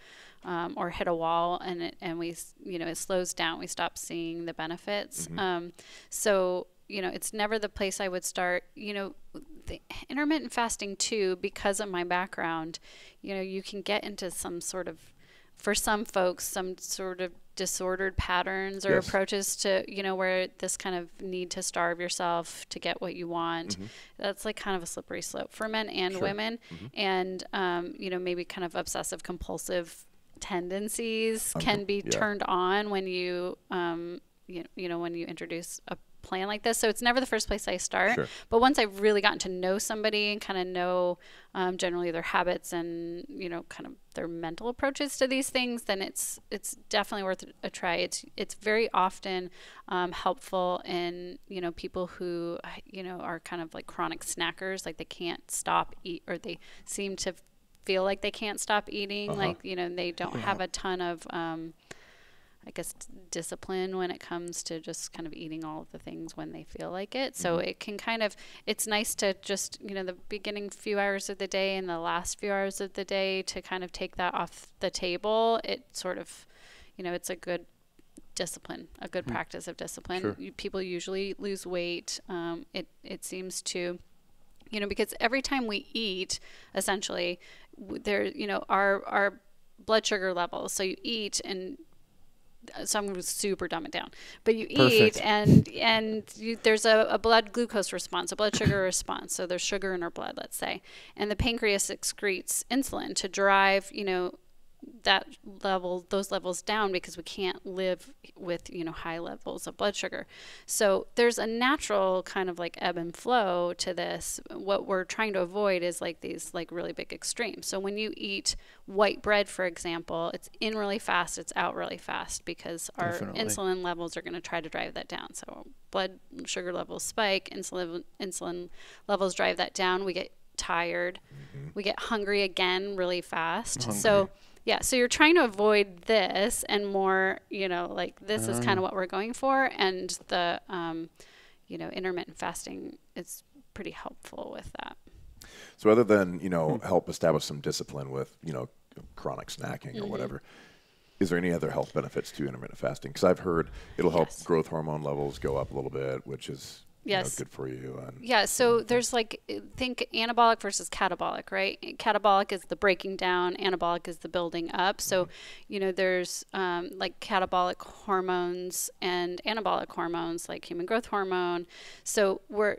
or hit a wall, and we, it slows down. We stop seeing the benefits. So, it's never the place I would start. The intermittent fasting too, because of my background, you can get into some sort of, for some folks, some sort of disordered patterns or approaches to, where this kind of need to starve yourself to get what you want. That's like kind of a slippery slope for men and women. And, maybe kind of obsessive compulsive tendencies can be turned on when you, when you introduce a plan like this. So it's never the first place I start. But once I've really gotten to know somebody and kind of know generally their habits and, kind of their mental approaches to these things, then it's definitely worth a try. It's very often helpful in, people who, are kind of like chronic snackers, like they can't stop eat, or they seem to feel like they can't stop eating. Like, they don't have a ton of I guess discipline when it comes to just kind of eating all of the things when they feel like it. So it can kind of, it's nice to just, the beginning few hours of the day and the last few hours of the day to kind of take that off the table. It sort of, it's a good discipline, a good practice of discipline. People usually lose weight. It seems to, because every time we eat, essentially, there, our blood sugar levels. So you eat, and so I'm going to super dumb it down, but you eat and there's a blood glucose response, a blood sugar response. So there's sugar in our blood, let's say, and the pancreas excretes insulin to drive, those levels down, because we can't live with, high levels of blood sugar. So there's a natural kind of like ebb and flow to this. What we're trying to avoid is like these like really big extremes. So when you eat white bread, for example, it's in really fast, it's out really fast, because our insulin levels are going to try to drive that down. So blood sugar levels spike, insulin levels drive that down. We get tired, we get hungry again really fast. So you're trying to avoid this and more, like this is kind of what we're going for. And the, intermittent fasting is pretty helpful with that. So other than, help establish some discipline with, chronic snacking or whatever, is there any other health benefits to intermittent fasting? Because I've heard it'll help growth hormone levels go up a little bit, which is Yes. good for you. And Yeah, so there's like, think anabolic versus catabolic, right? Catabolic is the breaking down, anabolic is the building up. So, there's like catabolic hormones and anabolic hormones, like human growth hormone. So we're,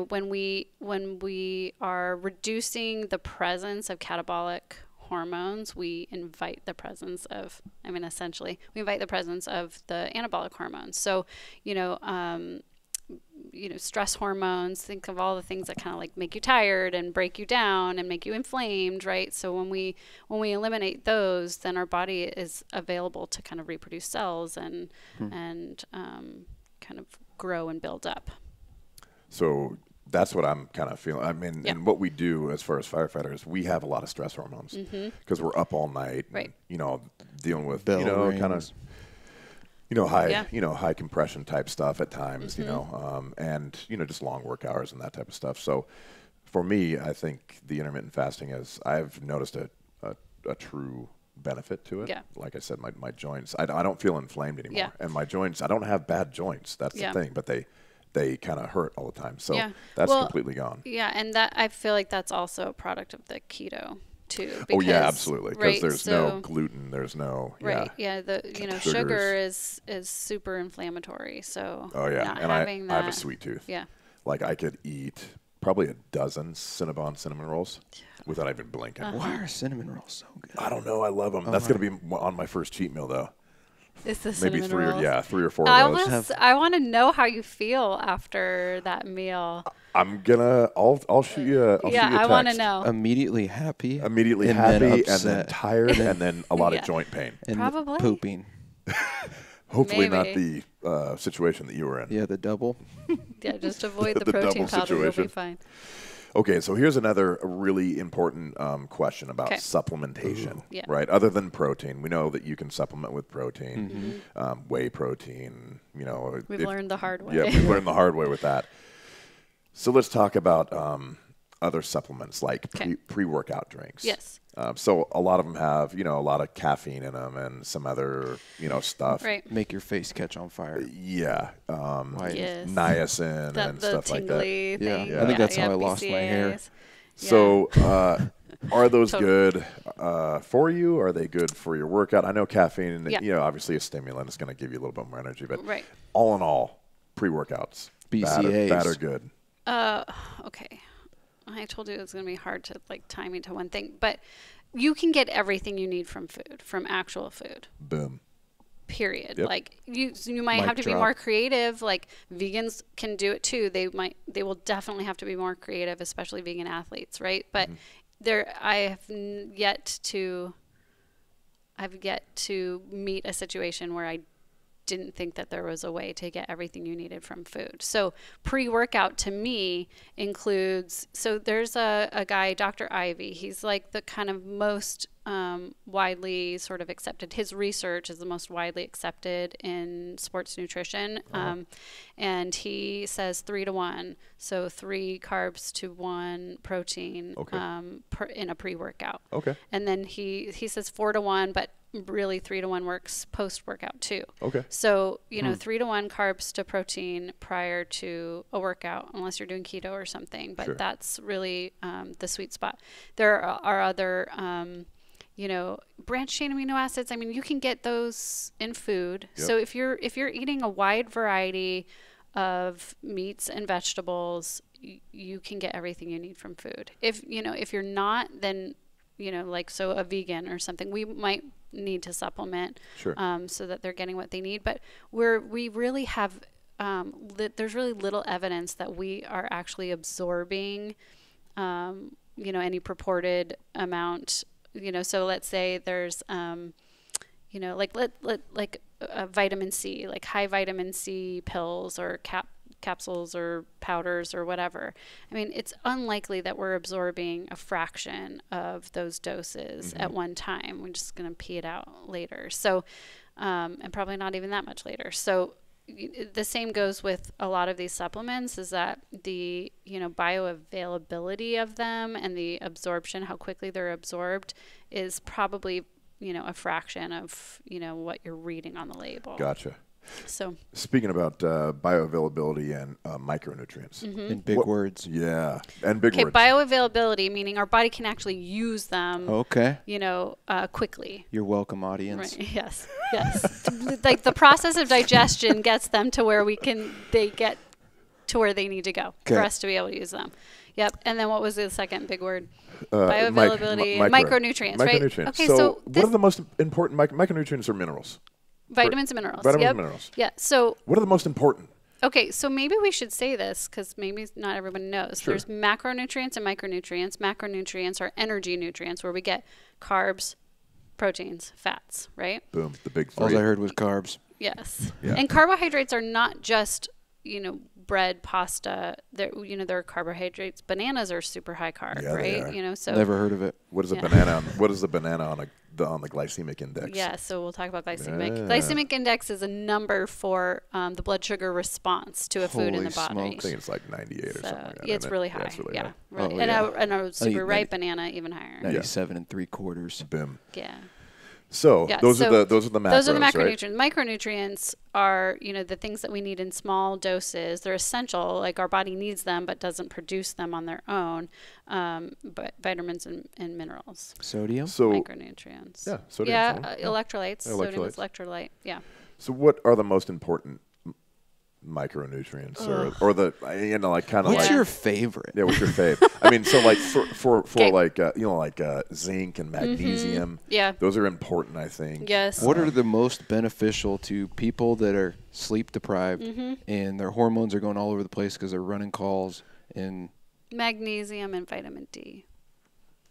when we are reducing the presence of catabolic hormones, we invite the presence of, essentially, we invite the presence of the anabolic hormones. So, stress hormones, think of all the things that kind of like make you tired and break you down and make you inflamed, right? So when we eliminate those, then our body is available to kind of reproduce cells and kind of grow and build up. So that's what I'm kind of feeling. And what we do as far as firefighters, we have a lot of stress hormones because we're up all night, right? And, dealing with, Bell kind of, high, Yeah. high compression type stuff at times, and, just long work hours and that type of stuff. So for me, I think the intermittent fasting I've noticed a true benefit to it. Yeah. Like I said, my joints, I don't feel inflamed anymore. Yeah. And my joints, I don't have bad joints. That's the thing, but they kind of hurt all the time. So that's completely gone. Yeah. And that, I feel like that's also a product of the keto too. Because, absolutely. Because right, there's no gluten. There's no, right. Yeah. Sugar is super inflammatory. So not and having I have a sweet tooth. Yeah. Like I could eat probably a dozen Cinnabon cinnamon rolls without even blinking. Why are cinnamon rolls so good? I don't know. I love them. That's going to be on my first cheat meal though. It's the Maybe cinnamon three rolls. or four of those. I want to know how you feel after that meal. I'll shoot you a text. I want to know. Immediately happy. Immediately and happy then and upset. then tired and then a lot of Yeah. joint pain. And Probably. pooping. Hopefully Maybe. not the situation that you were in. Yeah, the double. Yeah, just avoid the The protein double powder. You'll be situation. fine. Okay, so here's another really important question about supplementation, Yeah. right? Other than protein, we know that you can supplement with protein, whey protein. We've learned the hard way. Yeah, we've learned the hard way with that. So let's talk about other supplements like pre-workout drinks. Yes. So a lot of them have, a lot of caffeine in them and some other, stuff. Right. Make your face catch on fire. Yeah. Yes. Niacin and The stuff like that. tingly thing. Yeah, I think that's how I lost my hair. BCAAs. So are those Totally. good for you? Are they good for your workout? I know caffeine, obviously a stimulant is going to give you a little bit more energy, but Right. all in all, pre-workouts, BCAAs. bad or good? Okay. I told you it was going to be hard to tie me to one thing, but you can get everything you need from food, from actual food. Boom. Period. Yep. Like you might Mic have to be drop. more creative. Like vegans can do it too. They will definitely have to be more creative, especially vegan athletes, right? But I've yet to meet a situation where I didn't think that there was a way to get everything you needed from food. So pre-workout to me includes, so there's a guy, Dr. Ivy, he's like the kind of most widely sort of accepted. His research is the most widely accepted in sports nutrition. And he says 3-to-1. So 3 carbs to 1 protein in a pre-workout. Okay. And then he says 4-to-1, but really 3-to-1 works post-workout too. Okay. So, 3-to-1 carbs to protein prior to a workout, unless you're doing keto or something. But that's really the sweet spot. There are other, branched chain amino acids. I mean, you can get those in food. Yep. So if you're eating a wide variety of meats and vegetables, you can get everything you need from food. If you're not, then so a vegan or something, we might need to supplement so that they're getting what they need. But we really have, there's really little evidence that we are actually absorbing, any purported amount, so let's say there's, like vitamin C, like high vitamin C pills or capsules or powders or whatever. I mean, it's unlikely that we're absorbing a fraction of those doses at one time. We're just going to pee it out later. So, and probably not even that much later. So the same goes with a lot of these supplements, is that the, bioavailability of them and the absorption, how quickly they're absorbed, is probably, a fraction of, what you're reading on the label. Gotcha. So Speaking about bioavailability and micronutrients. In big words. Yeah, and big okay, words. bioavailability, meaning our body can actually use them, Okay. quickly. You're welcome, audience. Right. Yes. Like the process of digestion gets them to where they get to where they need to go for us to be able to use them. Yep. And then what was the second big word? Bioavailability, micronutrients, right? Okay, so what are the most important micronutrients or minerals? Vitamins and minerals. Vitamins yep. and minerals. Yeah. So what are the most important? okay, so maybe we should say this because maybe not everybody knows. Sure. There's macronutrients and micronutrients. Macronutrients are energy nutrients where we get carbs, proteins, fats, right? Boom, the big All three. I heard was carbs. Yes. Yeah. And carbohydrates are not just, bread, pasta. There are carbohydrates. Bananas are super high carb, Yeah, they right? are. So Never heard of it. What is a banana? What is the banana on the glycemic index? yeah, so we'll talk about glycemic. Glycemic index is a number for the blood sugar response to a food in Holy the body. smokes. I think it's like 98 or something like that. It's isn't it? really high. Yeah, it's really high. Really. Oh, and, yeah. and a super eat ripe banana even higher. 97 3/4. Boom. Yeah. So Yeah, those so are the macros, Those are the right? macronutrients. Micronutrients are, the things that we need in small doses. They're essential, like our body needs them, but doesn't produce them on their own. But vitamins and minerals. Sodium? So Micronutrients. yeah, sodium. Yeah, electrolytes. Sodium is Electrolytes. electrolyte. Yeah. So what are the most important micronutrients or the kind of What's like your favorite? yeah, what's your fave? I mean, so like for Okay. like zinc and magnesium. Yeah. Those are important, I think. Yes. What are the most beneficial to people that are sleep deprived and their hormones are going all over the place because they're running calls and Magnesium and vitamin D.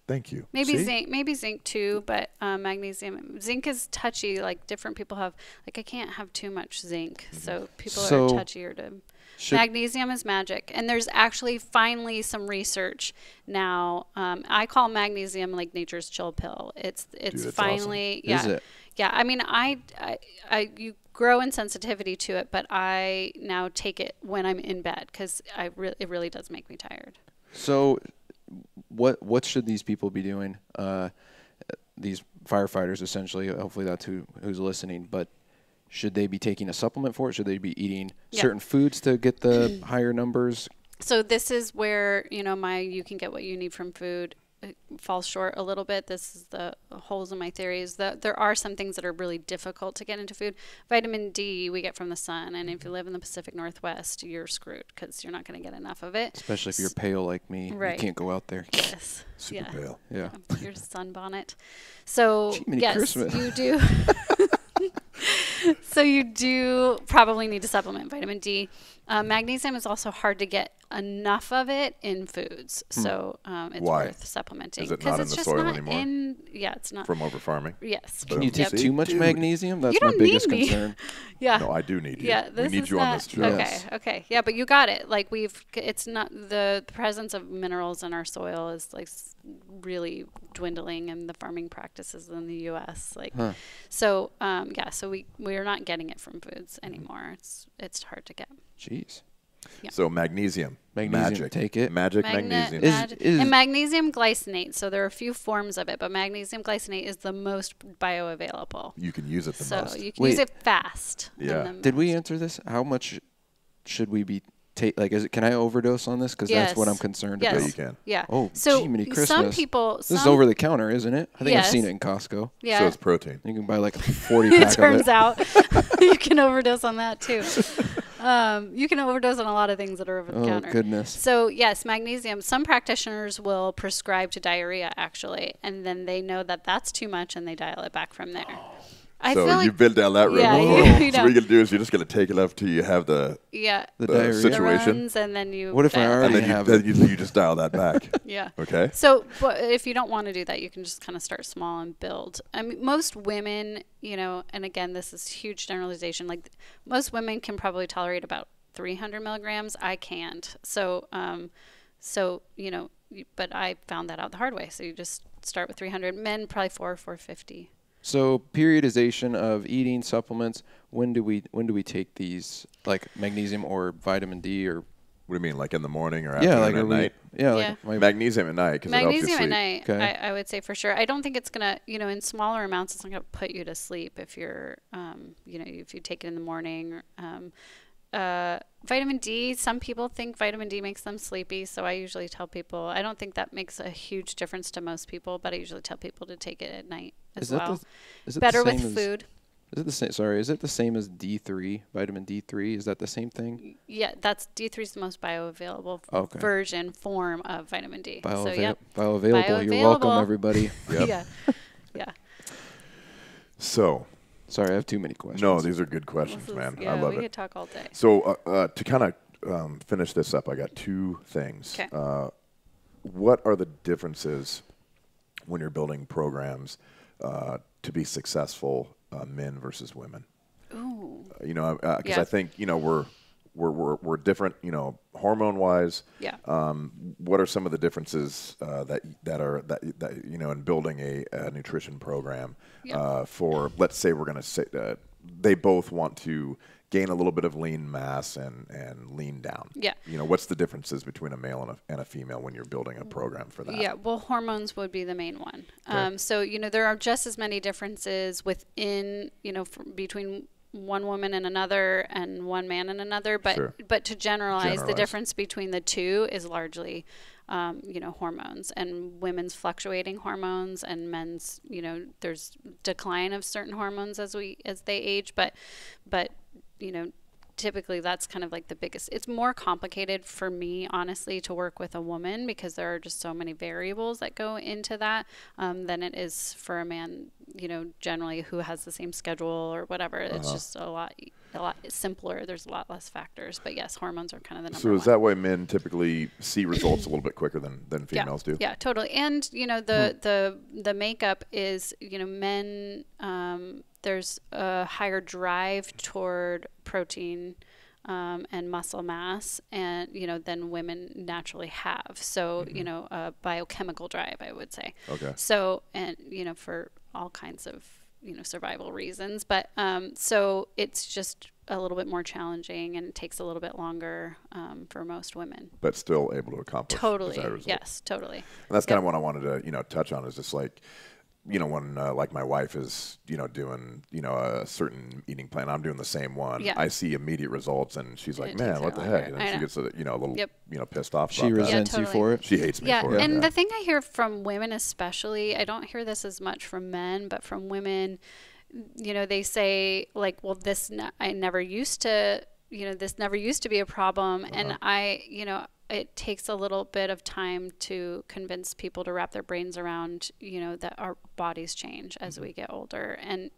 Thank you. Maybe See? zinc too, but magnesium. Zinc is touchy. Like different people have, like I can't have too much zinc, so people So are touchier to. Magnesium is magic, and there's actually finally some research now. I call magnesium like nature's chill pill. It's Dude, finally awesome. yeah Is it? yeah. I mean you grow in sensitivity to it, but I now take it when I'm in bed because it really does make me tired. So what should these people be doing? These firefighters, essentially. Hopefully that's who's listening. But should they be taking a supplement for it? Should they be eating certain foods to get the higher numbers? So this is where you can get what you need from food falls short a little bit. This is the holes in my theories. There are some things that are really difficult to get into food. Vitamin D we get from the sun, and if you live in the Pacific Northwest, you're screwed because you're not going to get enough of it. Especially if you're pale like me. Right. You can't go out there. Yes. Super pale. Yeah. Your sunbonnet. So Jiminy yes, Christmas. you do. So you do probably need to supplement vitamin D. Magnesium is also hard to get enough of it in foods, so it's Why? worth supplementing. Is it not in it's the just soil not anymore? it's not. From over farming. Yes. Can you take See? too much Dude. magnesium? That's You my don't biggest need me. concern. Yeah. No, I do need you. Yeah, we this need is you on not, this show. Okay, Yes. okay. Yeah, but you got it. Like it's not the presence of minerals in our soil is like really dwindling in the farming practices in the U.S. Like, so so we're not getting it from foods anymore. It's hard to get. Jeez. Yeah. So magnesium. Magnesium, Magic. take it. Magic magnesium. And magnesium glycinate. So there are a few forms of it, but magnesium glycinate is the most bioavailable. You can use it the most. So you can Wait. use it fast. Yeah. Did we answer this? How much should we be can I overdose on this? Because that's what I'm concerned Yes. Yeah, about. you can. Yeah. Oh, so Jiminy Christmas. some people. This is over the counter, isn't it? I think I've Yes. seen it in Costco. Yeah. So it's protein. You can buy like a 40 It pack of turns it. out you can overdose on that too. You can overdose on a lot of things that are over the Oh, counter. goodness. So yes, magnesium. Some practitioners will prescribe to diarrhea actually, and then they know that that's too much, and they dial it back from there. I So feel like you've been down that road Yeah, before. you So what you're know. going to do is you're just going to take it up till you have the the diarrhea. the situation. runs, and then you. What if I dial it already and then have you just dial that back. Yeah. Okay. So, but if you don't want to do that, you can just kind of start small and build. I mean, most women, and again, this is huge generalization. Like most women can probably tolerate about 300 milligrams. I can't. So, but I found that out the hard way. So you just start with 300. Men probably 450. So periodization of eating supplements. When do we take these, like magnesium or vitamin D or? What do you mean, like in the morning or Yeah, afternoon like at night? like Magnesium at night because it helps you Magnesium sleep. at night, Okay. I would say for sure. I don't think it's gonna, in smaller amounts, it's not gonna put you to sleep if you're, if you take it in the morning. Vitamin D, some people think vitamin D makes them sleepy, so I usually tell people, I don't think that makes a huge difference to most people, but I usually tell people to take it at night as well. Is it Better the same with food. Is it the same? Sorry, is it the same as D3? Vitamin D3? Is that the same thing? Yeah, that's D3 is the most bioavailable form of vitamin D. Bioavailable. You're welcome, everybody. Yep. Yeah. So, sorry, I have too many questions. no, these are good questions, man. I love we it. could talk all day. So, to kind of finish this up, I got two things. Okay. What are the differences when you're building programs to be successful, men versus women? Ooh. Because I think we're different. Hormone wise. Yeah. What are some of the differences that in building a nutrition program for, let's say we're going to say they both want to gain a little bit of lean mass and lean down. Yeah. What's the differences between a male and a female when you're building a program for that? Yeah, well, hormones would be the main one. Okay. So, there are just as many differences within, between one woman and another and one man and another. But Sure. but to generalize, the difference between the two is largely, hormones, and women's fluctuating hormones, and men's, there's decline of certain hormones as they age. But typically that's kind of like the biggest. It's more complicated for me, honestly, to work with a woman because there are just so many variables that go into that than it is for a man, generally who has the same schedule or whatever. It's just a lot simpler. There's a lot less factors. But yes, hormones are kind of the number one. So is that why men typically see results a little bit quicker than females do? Yeah, totally. And the makeup is, men, there's a higher drive toward protein and muscle mass, and than women naturally have. So a biochemical drive, I would say. Okay. So, and for all kinds of survival reasons, but so it's just a little bit more challenging, and it takes a little bit longer for most women. But still able to accomplish. Totally. Desired results. Yes. Totally. And that's kind of what I wanted to touch on is just like. When like my wife is, doing, a certain eating plan, I'm doing the same one. Yeah. I see immediate results, and she's like, It "Man, takes what her the longer. heck?" And I then she know. gets a little, Yep. pissed off. She about that. resents you totally. for it. She hates me Yeah, for it. and Yeah. the thing I hear from women especially, I don't hear this as much from men, but from women, they say like, well, this never used to be a problem, and it takes a little bit of time to convince people to wrap their brains around, that our bodies change as we get older. And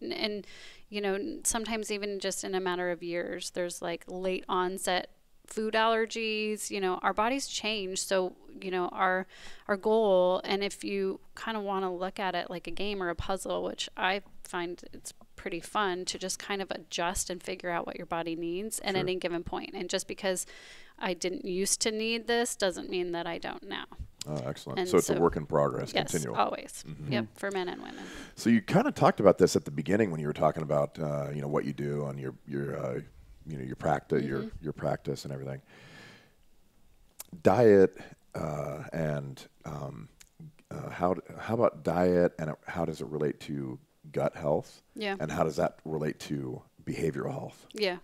sometimes even just in a matter of years, there's like late onset food allergies, our bodies change. So, our goal, and if you kind of want to look at it like a game or a puzzle, which I find it's pretty fun to just kind of adjust and figure out what your body needs at any given point. And just because I didn't used to need this doesn't mean that I don't now. Oh, excellent. And So it's a work in progress, yes, continual. always. Yep, for men and women. So you kind of talked about this at the beginning when you were talking about what you do on your practice, your practice and everything. Diet and how about diet and how does it relate to gut health? Yeah. And how does that relate to behavioral health? Yeah.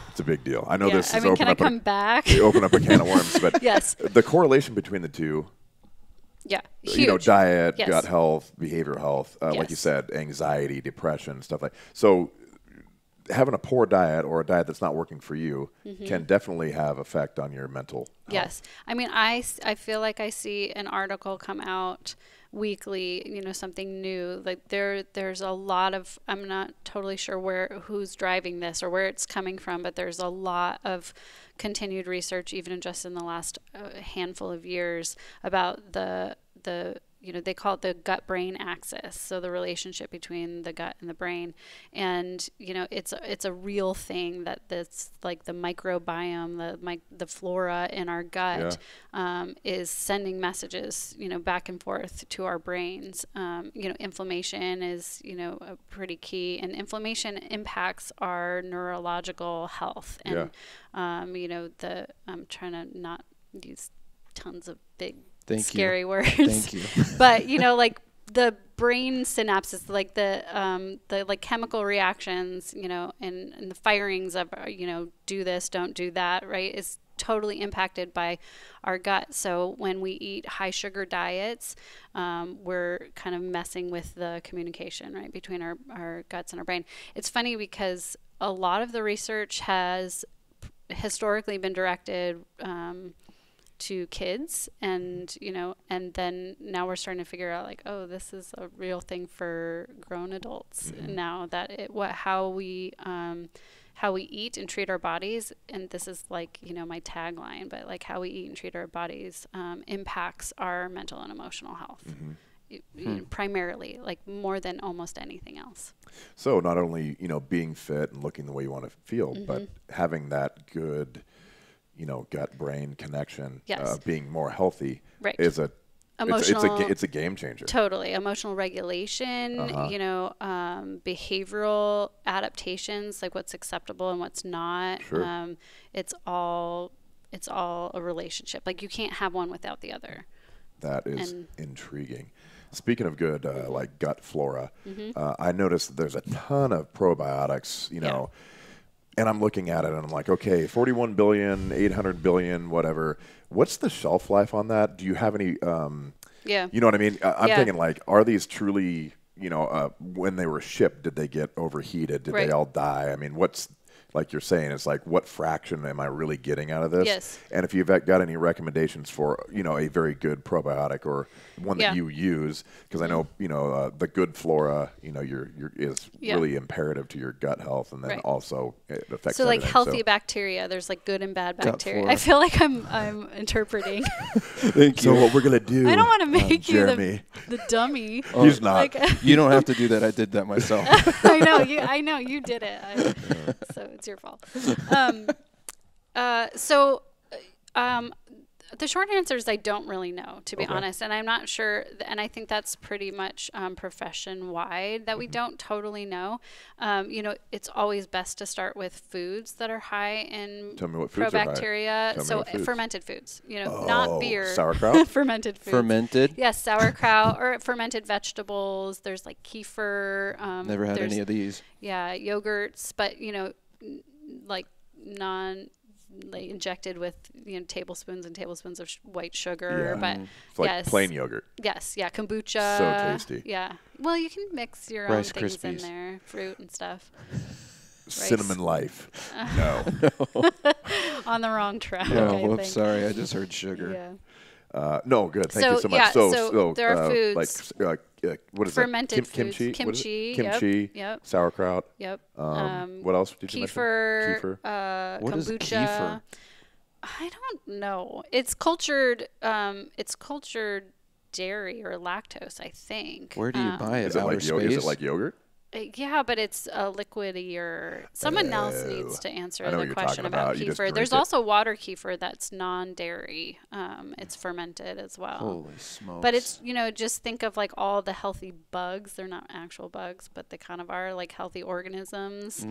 It's a big deal. I know this is can I come back? You open up a can of worms, but Yes. The correlation between the two. Yeah, huge. Diet, Yes. gut health, behavioral health, like you Yes. said, anxiety, depression, stuff like. So, having a poor diet or a diet that's not working for you can definitely have effect on your mental health. Yes. I mean, I feel like I see an article come out weekly, something new. Like there's a lot of, I'm not totally sure who's driving this or where it's coming from, but there's a lot of continued research, even just in the last handful of years, about the they call it the gut-brain axis. So the relationship between the gut and the brain. And, it's a real thing that this, like the microbiome, the flora in our gut is sending messages, back and forth to our brains. Inflammation is, a pretty key, and inflammation impacts our neurological health. And, I'm trying to not use tons of big scary words. Thank you. But like the brain synapses, like the like chemical reactions, and the firings of do this, don't do that, right, is totally impacted by our gut. So when we eat high sugar diets, we're kind of messing with the communication, right, between our guts and our brain. It's funny because a lot of the research has historically been directed to kids, and and then now we're starting to figure out, like, oh, this is a real thing for grown adults now, that how we eat and treat our bodies, and this is like my tagline, but like how we eat and treat our bodies impacts our mental and emotional health. Primarily, like more than almost anything else. So not only being fit and looking the way you want to feel, but having that good gut-brain connection, being more healthy, is it's a game changer. Totally. Emotional regulation, behavioral adaptations, like what's acceptable and what's not. Sure. It's all a relationship. Like you can't have one without the other. That is intriguing. Speaking of good, like gut flora, I noticed that there's a ton of probiotics, and I'm looking at it and I'm like, okay, 41 billion, 800 billion, whatever. What's the shelf life on that? Do you have any, you know what I mean? I'm thinking, like, are these truly, when they were shipped, did they get overheated? Did they all die? I mean, what's, like you're saying, it's like, what fraction am I really getting out of this? Yes. And if you've got any recommendations for, a very good probiotic or one that you use, because I know, the good flora, is really imperative to your gut health, and then also it affects so like everything. healthy bacteria. There's like good and bad bacteria. flora. I feel like I'm interpreting. Thank you. So what we're gonna do? I don't want to make you Jeremy. the dummy. He's not. Like, You don't have to do that. I did that myself. I know you did it. So it's your fault. The short answer is I don't really know, to be honest, and I'm not sure. And I think that's pretty much profession wide, that we don't totally know. It's always best to start with foods that are high in probacteria. So fermented foods, not beer. Sauerkraut. Fermented foods. Fermented. Yes, sauerkraut or fermented vegetables. There's like kefir. Never had any of these. Yeah, yogurts, but like injected with tablespoons and tablespoons of white sugar, but it's like plain yogurt. Yes, yeah, kombucha. So tasty. Yeah, well, you can mix your Rice own things Krispies. in there, fruit and stuff. Cinnamon Life. No. On the wrong track. Oh, whoops, sorry, I just heard sugar. Yeah. No, good. Thank you so much. So there are foods. Like what is fermented that? Kimchi. Kimchi. Yep. Sauerkraut. Yep. What else did you mention? Kefir. What kombucha. is kefir? I don't know. It's cultured. It's cultured dairy or lactose, I think. Where do you buy it? Is it like space? Is it like yogurt? Yeah, but it's liquidier. Someone else needs to answer the question about kefir. There's it. also water kefir that's non-dairy. It's fermented as well. Holy smokes. But it's, just think of like all the healthy bugs. They're not actual bugs, but they kind of are like healthy organisms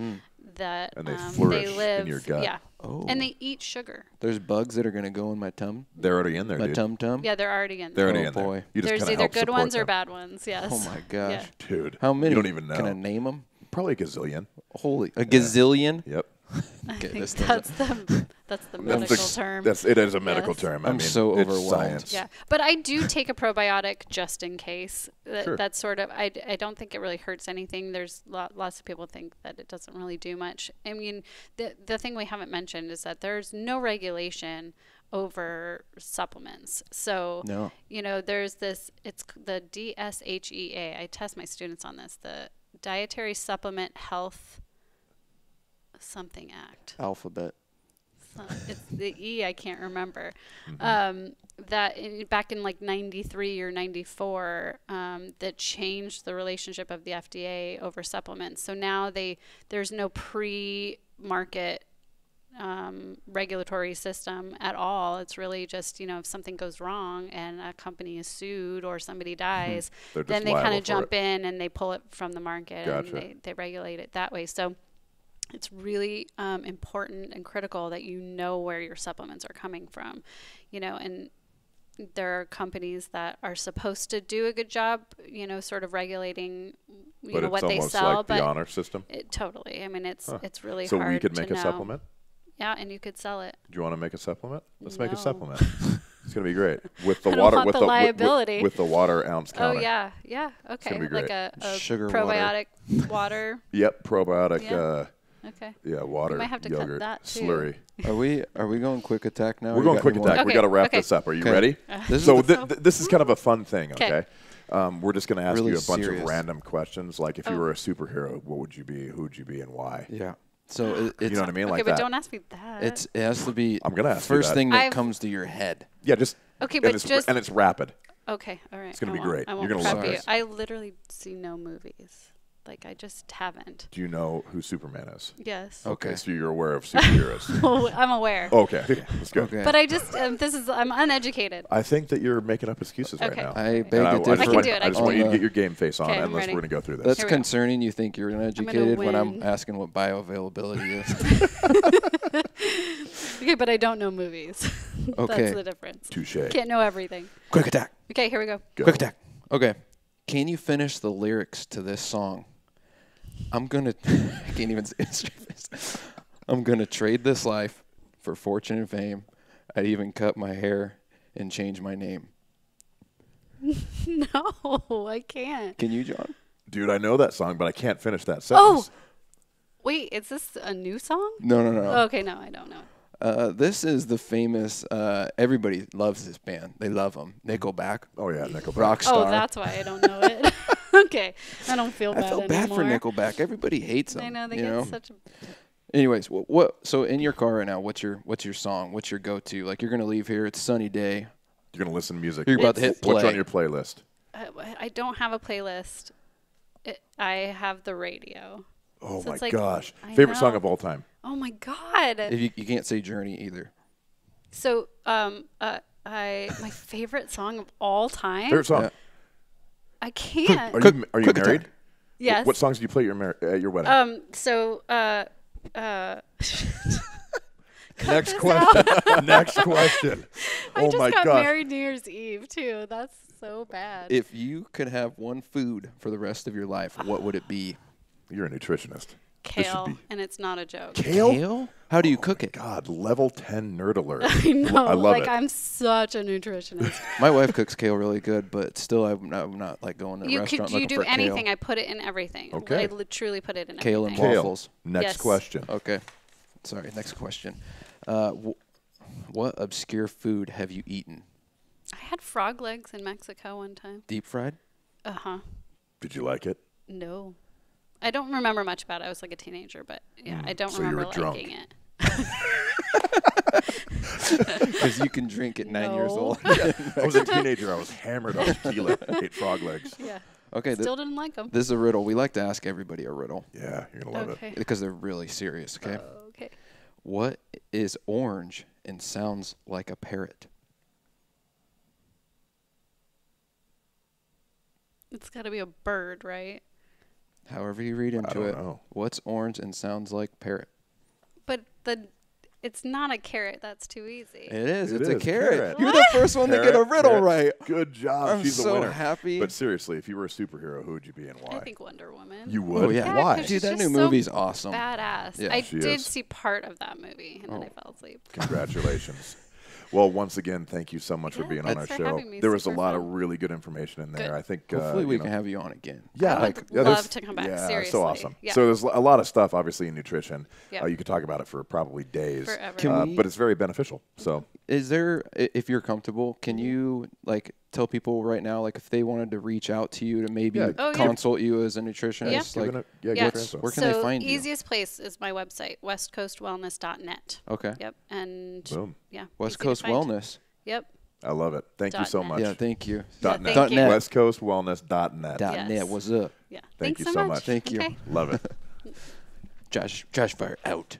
that and they flourish live in your gut. Yeah. Oh. And they eat sugar. There's bugs that are going to go in my tum? They're already in there, My dude. tum-tum? Yeah, they're already in They're there. already in boy. there. You just There's kinda either help good support ones or them. bad ones, yes. Oh my gosh. Yeah. Dude. How many? You don't even know. Can I name them? Probably a gazillion. Holy, a gazillion? Yep. I Okay, think this that's the medical term. It is a medical Yes. term. I I'm mean, so it's overwhelmed. science. Yeah, but I do take a probiotic just in case. Sure. That's sort of, I don't think it really hurts anything. There's lots of people think that it doesn't really do much. I mean, the thing we haven't mentioned is that there's no regulation over supplements. So, No. there's this, it's the DSHEA. I test my students on this, the Dietary Supplement Health something Act. Alphabet. it's the E I can't remember. Mm-hmm. Back in like 93 or 94, that changed the relationship of the FDA over supplements. So now there's no pre-market regulatory system at all. It's really just, if something goes wrong and a company is sued or somebody dies, then they kind of jump in and they pull it from the market. Gotcha. And they regulate it that way. So it's really important and critical that you know where your supplements are coming from, and there are companies that are supposed to do a good job, sort of regulating, what they sell. Like the honor system. Totally. I mean, it's really hard. So we could make to a know. supplement. Yeah, and you could sell it. Do you want to make a supplement? Let's No. make a supplement. It's gonna be great with the I don't water want with the the liability. with the water ounce Oh counter. yeah, okay. gonna be great. Like a Sugar probiotic water. Yep, probiotic. Yeah. Okay. Yeah, water. We might have to yogurt, cut that too. slurry. Are we going quick attack now? We're going quick attack. We Okay, got to wrap okay. this up. Are you Okay. ready? This So is the- this is kind of a fun thing. Okay. 'Kay. We're just going to ask Really you a bunch serious. of random questions, like if you Oh. were a superhero, what would you be? Who would you be, and why? Yeah. So it's You know what I mean? Okay, Like but that. don't ask me that. it has to be. I'm gonna ask you first that. thing that I've- comes to your head. Yeah, just Okay, and but it's, just- and it's rapid. Okay, all right. It's gonna I be won't- great. I You're won't gonna prep love you. this. I literally see no movies. Like I just haven't. Do you know who Superman is? Yes. Okay. So you're aware of superheroes. Oh, I'm aware. Okay, that's good. Okay. But I just I'm uneducated. I think that you're making up excuses right Okay. now. I beg And to I differ. just I can want, do it, I just I want can you do to it. get your game face on, Okay, I'm unless ready. we're going to go through this. That's Here we go. concerning. You think you're uneducated when I'm win. asking what bioavailability is. Okay, but I don't know movies. Okay. That's the difference. Touche. Can't know everything. Quick attack. Okay, here we go. Go. Quick attack. Okay. Can you finish the lyrics to this song? I can't even say it straight face. I'm gonna trade this life for fortune and fame. I'd even cut my hair and change my name. No, I can't. Can you, John? Dude, I know that song, but I can't finish that Oh, sentence. wait, is this a new song? No. Okay, no, I don't know. This is the famous. Everybody loves this band. They love them. Nickelback. Oh, yeah, Nickelback. Rockstar. Oh, that's why I don't know it. Okay, I don't feel bad I felt anymore. bad for Nickelback. Everybody hates them. I know they you get know? such a. Anyways, what? So in your car right now, what's your song? What's your go-to? Like you're gonna leave here. It's a sunny day. You're going to listen to music. You're about to hit What's play. on your playlist? I don't have a playlist. I have the radio. Oh, So my it's like- gosh. I Favorite song know. of all time? Oh my god. If you can't say Journey either. So my favorite song of all time. Favorite song? Yeah. I can't. Are you quick married? attack. Yes. What songs do you play at your wedding? Next question. Next question. I Oh just my got gosh. married New Year's Eve too. That's so bad. If you could have one food for the rest of your life, what would it be? You're a nutritionist. This should Kale, be- and it's not a joke. Kale? How do you cook it? God, level 10 nerd alert. I know. I love like it. I'm such a nutritionist. My wife cooks kale really good, but still, I'm not like going to a You restaurant could looking do for anything. kale. I put it in everything. Okay. I truly put it in Kale and everything. waffles. Next Yes. question. Okay. Sorry. Next question. What obscure food have you eaten? I had frog legs in Mexico one time. Deep fried? Uh-huh. Did you like it? No. I don't remember much about it. I was like a teenager, but yeah, I don't so you remember were drunk. liking it. Because you can drink at 9 years No. old. I was a teenager. I was hammered on tequila. Ate frog legs. Yeah. Okay. Still didn't like them. This is a riddle. We like to ask everybody a riddle Yeah, you're going to love Okay. it. because they're really serious. Okay. Okay. What is orange and sounds like a parrot? It's got to be a bird, right? However you read into don't it. know. What's orange and sounds like parrot? But it's not a carrot. That's too easy. It is. It It's is, a carrot. carrot. You're the first one to get a Parrot, riddle parrot. right. Good job. I'm She's the so winner. happy. But seriously, if you were a superhero, who would you be and why? I think Wonder Woman. You would? Oh, yeah. Yeah, Why? 'cause Dude, she's that just new so movie's awesome. Badass. Yeah. I She did is. see part of that movie, and then I fell asleep. Congratulations. Well, once again, thank you so much for Yeah, being on our thanks for show. having me. There was a Super lot of fun. really good information in there. Good. I think Hopefully we you can know, have you on again. Yeah, I would there's- love to come back, Yeah, seriously. so awesome. Yeah. So there's a lot of stuff, obviously, in nutrition. Yeah. You could talk about it for probably days. Forever. Can we- but it's very beneficial. So Is there, if you're comfortable, can you like tell people right now, like if they wanted to reach out to you to maybe consult you as a nutritionist, like where can they find you? So easiest place is my website, westcoastwellness.net. Okay. Yep. And boom. yeah. West Coast Wellness. Yep. I love it. Thank you so much. Yeah, thank you. .net. .net. Westcoastwellness.net. .net. What's up? Yeah. Thank you so so much. Thank you. Okay. Love it. Josh Fire out.